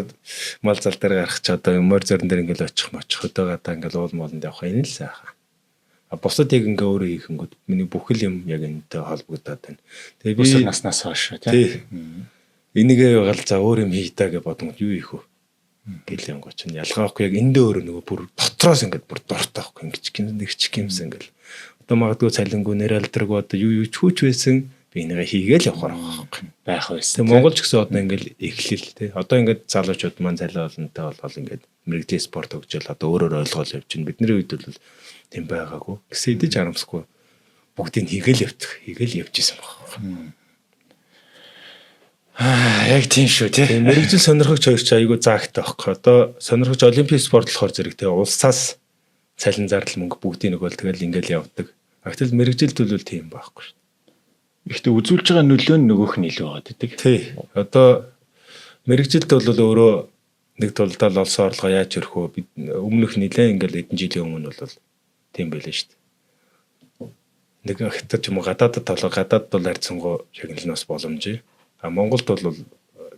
мал зал дээр гарах ч одоо морь зорн дээр ингээл очих өдөө гадаа ингээл уул моолнд явах энэ л сайхан. А бусад яг ингээ өөрөө хийхэнгүүд миний бүхэл юм яг энэтэй холбогдоод байна. Тэгээ би наснаас хойш тийм. Энийгээ гал за өөр юм хийдаа гэж бодсон юу ийх вэ? Гэл янгоо чинь ялгаахгүй яг эндээ өөрөө нөгөө бүр дотроос ингээд бүр дуртай байхгүй нэг чих юмсан ингээл. Одоо магадгүй цалингүй нэр алдраг одоо юу ч хүч байсан би энийгээ хийгээл явахаар байх байсан. Монгол ч гэсэн одоо ингээл эхлэл тий. Одоо ингээд залуучууд маань цалин олонтой болол ингээд мэрэгжлийн спорт хөгжил одоо өөрөөр ойлгоол явж байна. Бидний үед бол тийм байгаагүй. Гэсэн идэж харамсахгүй бүгдийг хийгээл явжсэн байна. Яг тийм шүү тий. Мэргэжил сонирхогч хоёр ч айгүй заагтай байхгүй. Одоо сонирхогч олимпийн спорт болохоор зэрэг тий улсаас цалин зардал мөнгө бүгдийг нөгөө тэгэл ингээл явдаг. Гэтэл мэргэжилд бол тийм байхгүй шүү. Ихтэй үзүүлж байгаа нөлөө нь нөгөөх нь илүү байгаа гэдэг. Тий. Одоо мэргэжилд бол өөрөө нэг тулдаал олсон орлогоо яаж өрөх вэ? Бид өмнөх нэлээ ингээл эдэн жилийн өмнө бол тийм байлаа шүү дээ. Нэг хятад ч юм уу гадаадд бол харьцангуй шагналнаас боломжтой. А Монголд бол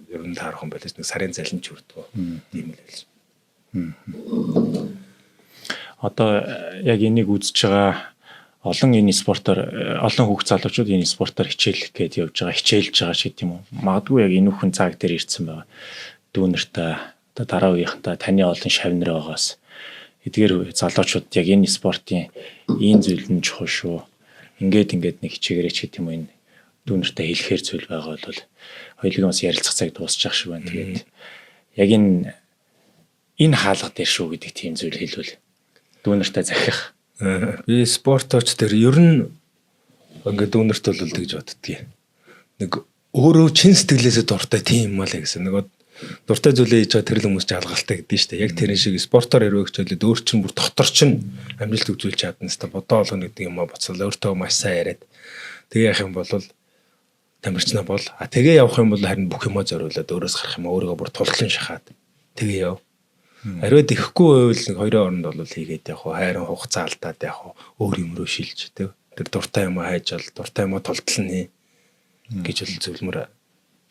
ер нь таарах юм байлаа. Нэг сарын залин ч хүрдэг. Тийм л байлаа. Одоо яг энийг үзэж байгаа олон энэ спортоор олон хүүхд залуучууд энэ спортоор хичээлэх гээд явж байгаа, хичээлж байгаа ч гэдэм үү. Магадгүй яг энэ хүн цаг дээр ирсэн байгаа. Дүүнэртэй одоо дараа үеийнхэнтэй таны олон шавнар байгаас эдгээр залуучууд яг энэ спортын ийм зүйл нь чухал шүү. Ингээд нэг хичээгээрээ ч гэдэм үү энэ дүүнэртэй хэлэхээр зүйл байгаа бол хоёулын бас ярилцах цаг дуусчих шиг байна. Тэгээд яг энэ хаалга дээр шүү гэдэг тийм зүйл хэлвэл дүүнэртэй захих. Би спортооч дээр ер нь ингээд дүүнэрт бол тэгж боддгийг. Нэг өөрөө чин сэтгэлээсээ дуртай тийм юм аа л гэсэн. Нөгөө дуртай зүйлээ хийж байгаа тэр л хүмүүс ч алгалтай гэдэг нь шүү дээ. Яг тэр шиг спортоор өрөө хичээлээд өөр чинь бүр дотор чинь амжилт үзүүлж чадна гэсэн бодоо олгоно гэдэг юм аа боцол өөртөө маш сайн яриад. Тэгээ яах юм бол тамирчнаа бол тэгээ явах юм бол харин бүх юмаа зориулаад өөрөөс гарах юм өөрийгөө бүр тултлан шахаад тэгээ яв. Ариуд ихгүй байвал нэг хоёрын оронд бол хийгээд явах уу хайрын хугацаа алдаад явах уу өөр юм руу шилж тэг. Тэр дуртай юм хайж бол дуртай юм тултлан гэж бол зөвлөмөр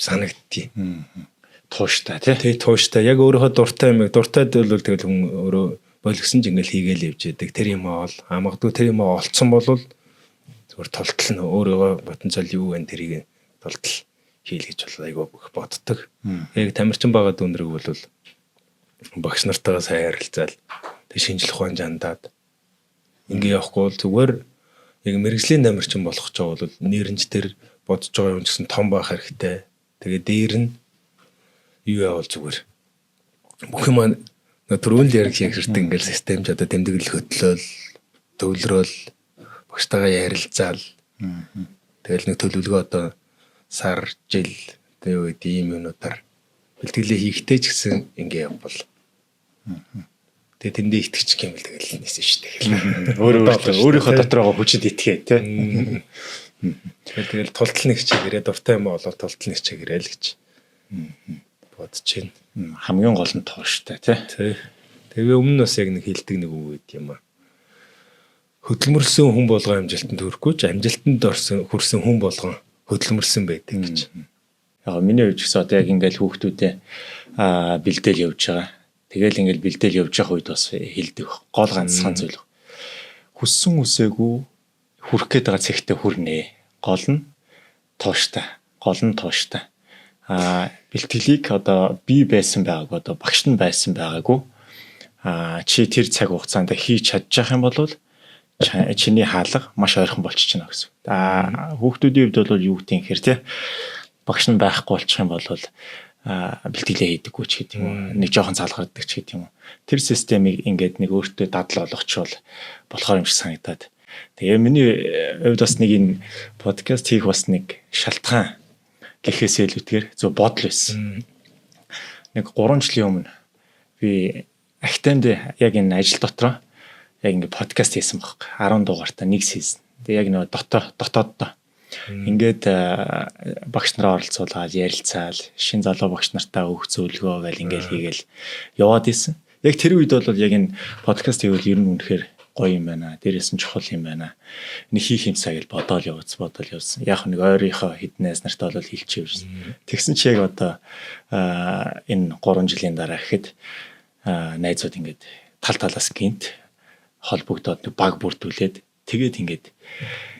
санагдтий. Тууштай тий. Тэгээ тууштай яг өөрийнхөө дуртай юм дуртайд бол тэгэл хүн өөрөө болгосон ч ингээл хийгээл явж яадаг. Тэр юм бол магадгүй тэр юм олцсон бол зүгээр тултал нь өөрийгөө потенциал юу вэ тэрийг тултал хийл гэж бол айгүй боддог. Яг тамирчин байгаа дүнрэг бол багш нартайгаа сайн харилцаал тэг шинжлэх ухаан жандаад ингээ явахгүй бол зүгээр яг мэрэгжлийн тамирчин болох ч бол нэрнж тэр бодож байгаа юм гэсэн том байх хэрэгтэй. Тэгээ дээр нь юу яавал зүгээр бүх юм түрүүн л ярих хэрэгтэй ингээл системж одоо тэмдэглэл хөтлөөл төвлөрөөл багштайгаа ярилцаал тэгэл нэг төлөвлөгөө одоо сар жил тэг үед ийм юмнуудаар бэлтгэлээ хийхтэй ч гэсэн ингээ явбал тэгээ тэндээ итгэчих юм л тэгэл нээсэн шүү дээ. Өөрийнхөө дотороо хүчинд итгээ тий. Тэгэл тултал нэг чигээрээ дуртай юм болоод тултал нэг чигээрээ л гэж бодож байна. Хамгийн гол нь тууштай тий. Тэгээ өмнө нь бас яг нэг хэлдэг нэг үг байт юм аа. Хөдөлмөрлсөн хүн болгоо амжилтанд хүрэхгүй ч амжилтанд хүрсэн хүн болгоо хөдөлмөрлсөн байдаг гэж. Яг миний хувьд ч гэсэн одоо яг ингээл хүүхдүүдээ бэлдээл явж байгаа. Тэгэл ингээл бэлдээл явж байгаа үед бас хэлдэг. Гол ганцхан зүйл. Хүссэн үсээгүй хүрх гээд байгаа цэгтээ хүрнэ. Гол нь тууштай. Бэлтгэлийг одоо би байсан байгаагүй одоо багш нь байсан байгаагүй. Чи тэр цаг хугацаанд хийж чадчих юм бол чиний хаалга маш ойрхон болчих чинь гэсэн. Хүүхдүүдийн хувьд бол юу гэдэг юм хэр тий багш нь байхгүй болчих юм бол бэлтгэлээ хийдэггүй ч гэдэг юм уу. Нэг жоохон залгардаг ч гэдэг юм уу. Тэр системийг ингээд нэг өөртөө дадал болгочихвол болохоор юм шиг санагдаад. Тэгээ миний хувьд бас нэг энэ подкаст хийх бас нэг шалтгаан гэхээсээ илүүтэйгээр зөв бодол байсан. Нэг 3 жилийн өмнө би Ахтанд яг энэ ажил дотроо яг ингээд подкаст хийсэн байхгүй. 10 дугаартай нэг си즌. Тэгээ яг нэг дотооддоо ингээд багш нараа оролцуулаад ярилцаал шин залуу багш нартай өөх зөвлөгөө байл ингээд хийгээл яваад исэн. Яг тэр үед бол яг энэ подкаст хийвэл ер нь үнэхээр гоё юм байна. Дээрээс нь чухал юм байна. Энийг хийх юмсаа гэж бодоол явуулсан. Яг нэг ойрынхоо хіднээс нартай бол хэлчихвэрсэн. Тэгсэн чи яг одоо энэ 3 жилийн дараа гэхэд найзууд ингээд тал талаас гинт холбогдоод нэг баг бүрдүүлээд тэгээд ингээд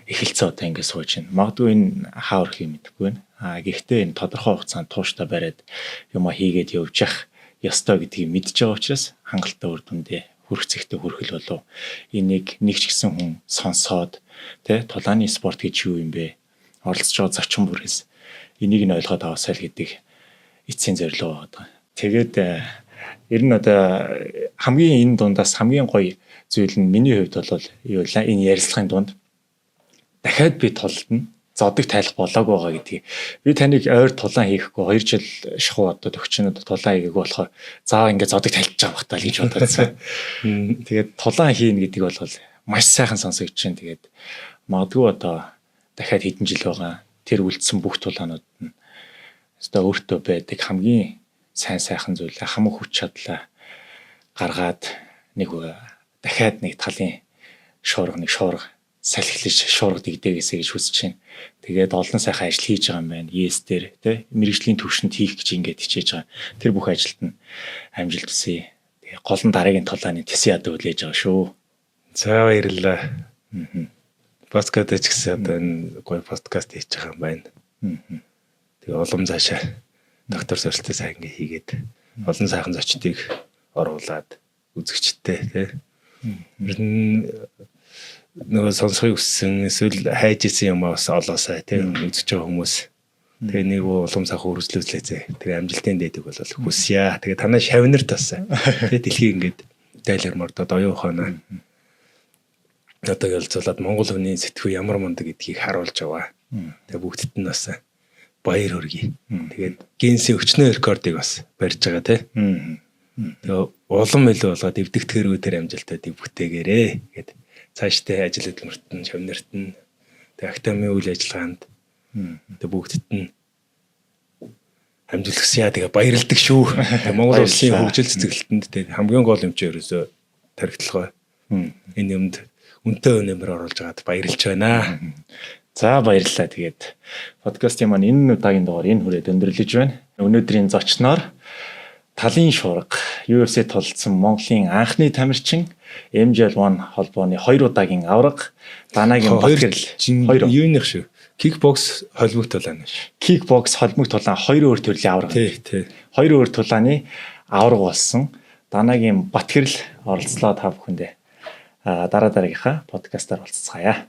эхэлцээ одоо ингээд сууж байна. Магадгүй энэ хаавар хийх мэдгүй байна. Гэхдээ энэ тодорхой хугацаанд тууштай бариад юм хийгээд явж явах ёстой гэдгийг мэдж байгаа учраас хангалттай үр дүндээ хүрэх зэгтээ хүрхэл болов. Энийг нэг ч гэсэн хүн сонсоод тэ тулааны спорт гэж юу юм бэ? Оролцож байгаа зочин бүрээс энийг нь ойлгоод аваасай л гэдэг эцсийн зорилго байгаа. Тэгээд ер нь одоо хамгийн энэ дундаас хамгийн гоё зүйл нь миний хувьд бол юу вэ? Энэ ярилцлагын дунд дахиад би тулдна. Зодог тайлах болоог байгаа гэдгийг. Би таныг ойр тулаан хийхгүй 2 жил шахуу одоо төгчнөд тулаан хийгээгүй болохоор заа ингээд зодог тайлж байгаа бахтаа л гэж бодоодсэн. Тэгээд тулаан хийн гэдэг бол маш сайхан сонсогдож байна. Тэгээд магадгүй одоо дахиад хэдэн жил байгаа. Тэр үлдсэн бүх тулаанууд нь өстой өөртөө байдаг хамгийн сайхан зүйл хамаг хүч чадлаа гаргаад нэг дахиад нэг талын шуурга салхилж шуурга дэгдээгээсэ гэж хүсэж байна. Тэгээд олон сайхан ажил хийж байгаа юм байна. Yes дээр тий мэрэгжлийн төвшөнд хийх гэж ингээд хичээж байгаа. Тэр бүх ажилд нь амжилт хүсье. Тэгээ гол нь дараагийн тулааны тэсээ ядуу хүлээж байгаа шүү. За баярлалаа. Подкаст ч гэсэн одоо энэ гоё подкаст хийж байгаа юм байна. Тэгээ улам цаашаа доктор суралцсан сайн ингээ хийгээд олон сайхан зочдыг оруулаад үзэгчтэй тий. Ер нь нөгөө сонсохыг хүссэн эсвэл хайж исэн юм бас олоосай тийм үзэж байгаа хүмүүс. Тэгээ нэг улам сайхан үргэлжлүүлээзээ. Тэгээ амжилтын дэдэг бол хүсье. Тэгээ танаа шавнарт бас. Тэгээ дэлхийг ингээд дайлармордод оюун ухаанаа. Одоо ялцуулаад Монгол хүний сэтгүү ямар мундаг гэдгийг харуулж аваа. Тэгээ бүгдд нь бас баяр хүргэе. Тэгээд Гинсийн өчнөө рекордыг бас барьж байгаа тийм. Тэгээ улам илүү болгоод эвдэгтгэрүү тэр амжилтуудыг бүтээгээрэй гэд. Цаашдаа ажил хөдөлмөрт нь шавнарт нь тэг академийн үйл ажиллагаанд Тэгээ бүгдд нь амжилтгсан яа тэгээ баярлдаг шүү. Тэгээ Монгол улсын хөгжил цэцэглэлтэнд тэгээ хамгийн гол юм чи ерөөсөө тархитлагаа. Энэ юмд үнэтэй өнөмөр оруулж байгаад баярлж байна. За баярлалаа. Тэгээд подкастын маань энэ удаагийн дугаар энэ хүрээд өндөрлөж байна. Өнөөдрийн зочноор талын шуурга UFC тулцсан Монголын анхны тамирчин MGL1 холбооны 2 удаагийн авраг Данагийн Батгэрэл юуных шүү. Кикбокс холбогд тулаан ш. Кикбокс холбогд тулаан 2 өөр төрлийн авраг. Тий. 2 өөр тулааны авраг болсон Данагийн Батгэрэл оролцлоо та бүхэндээ. Дараа дараагийнхаа подкастаар уулзцаая.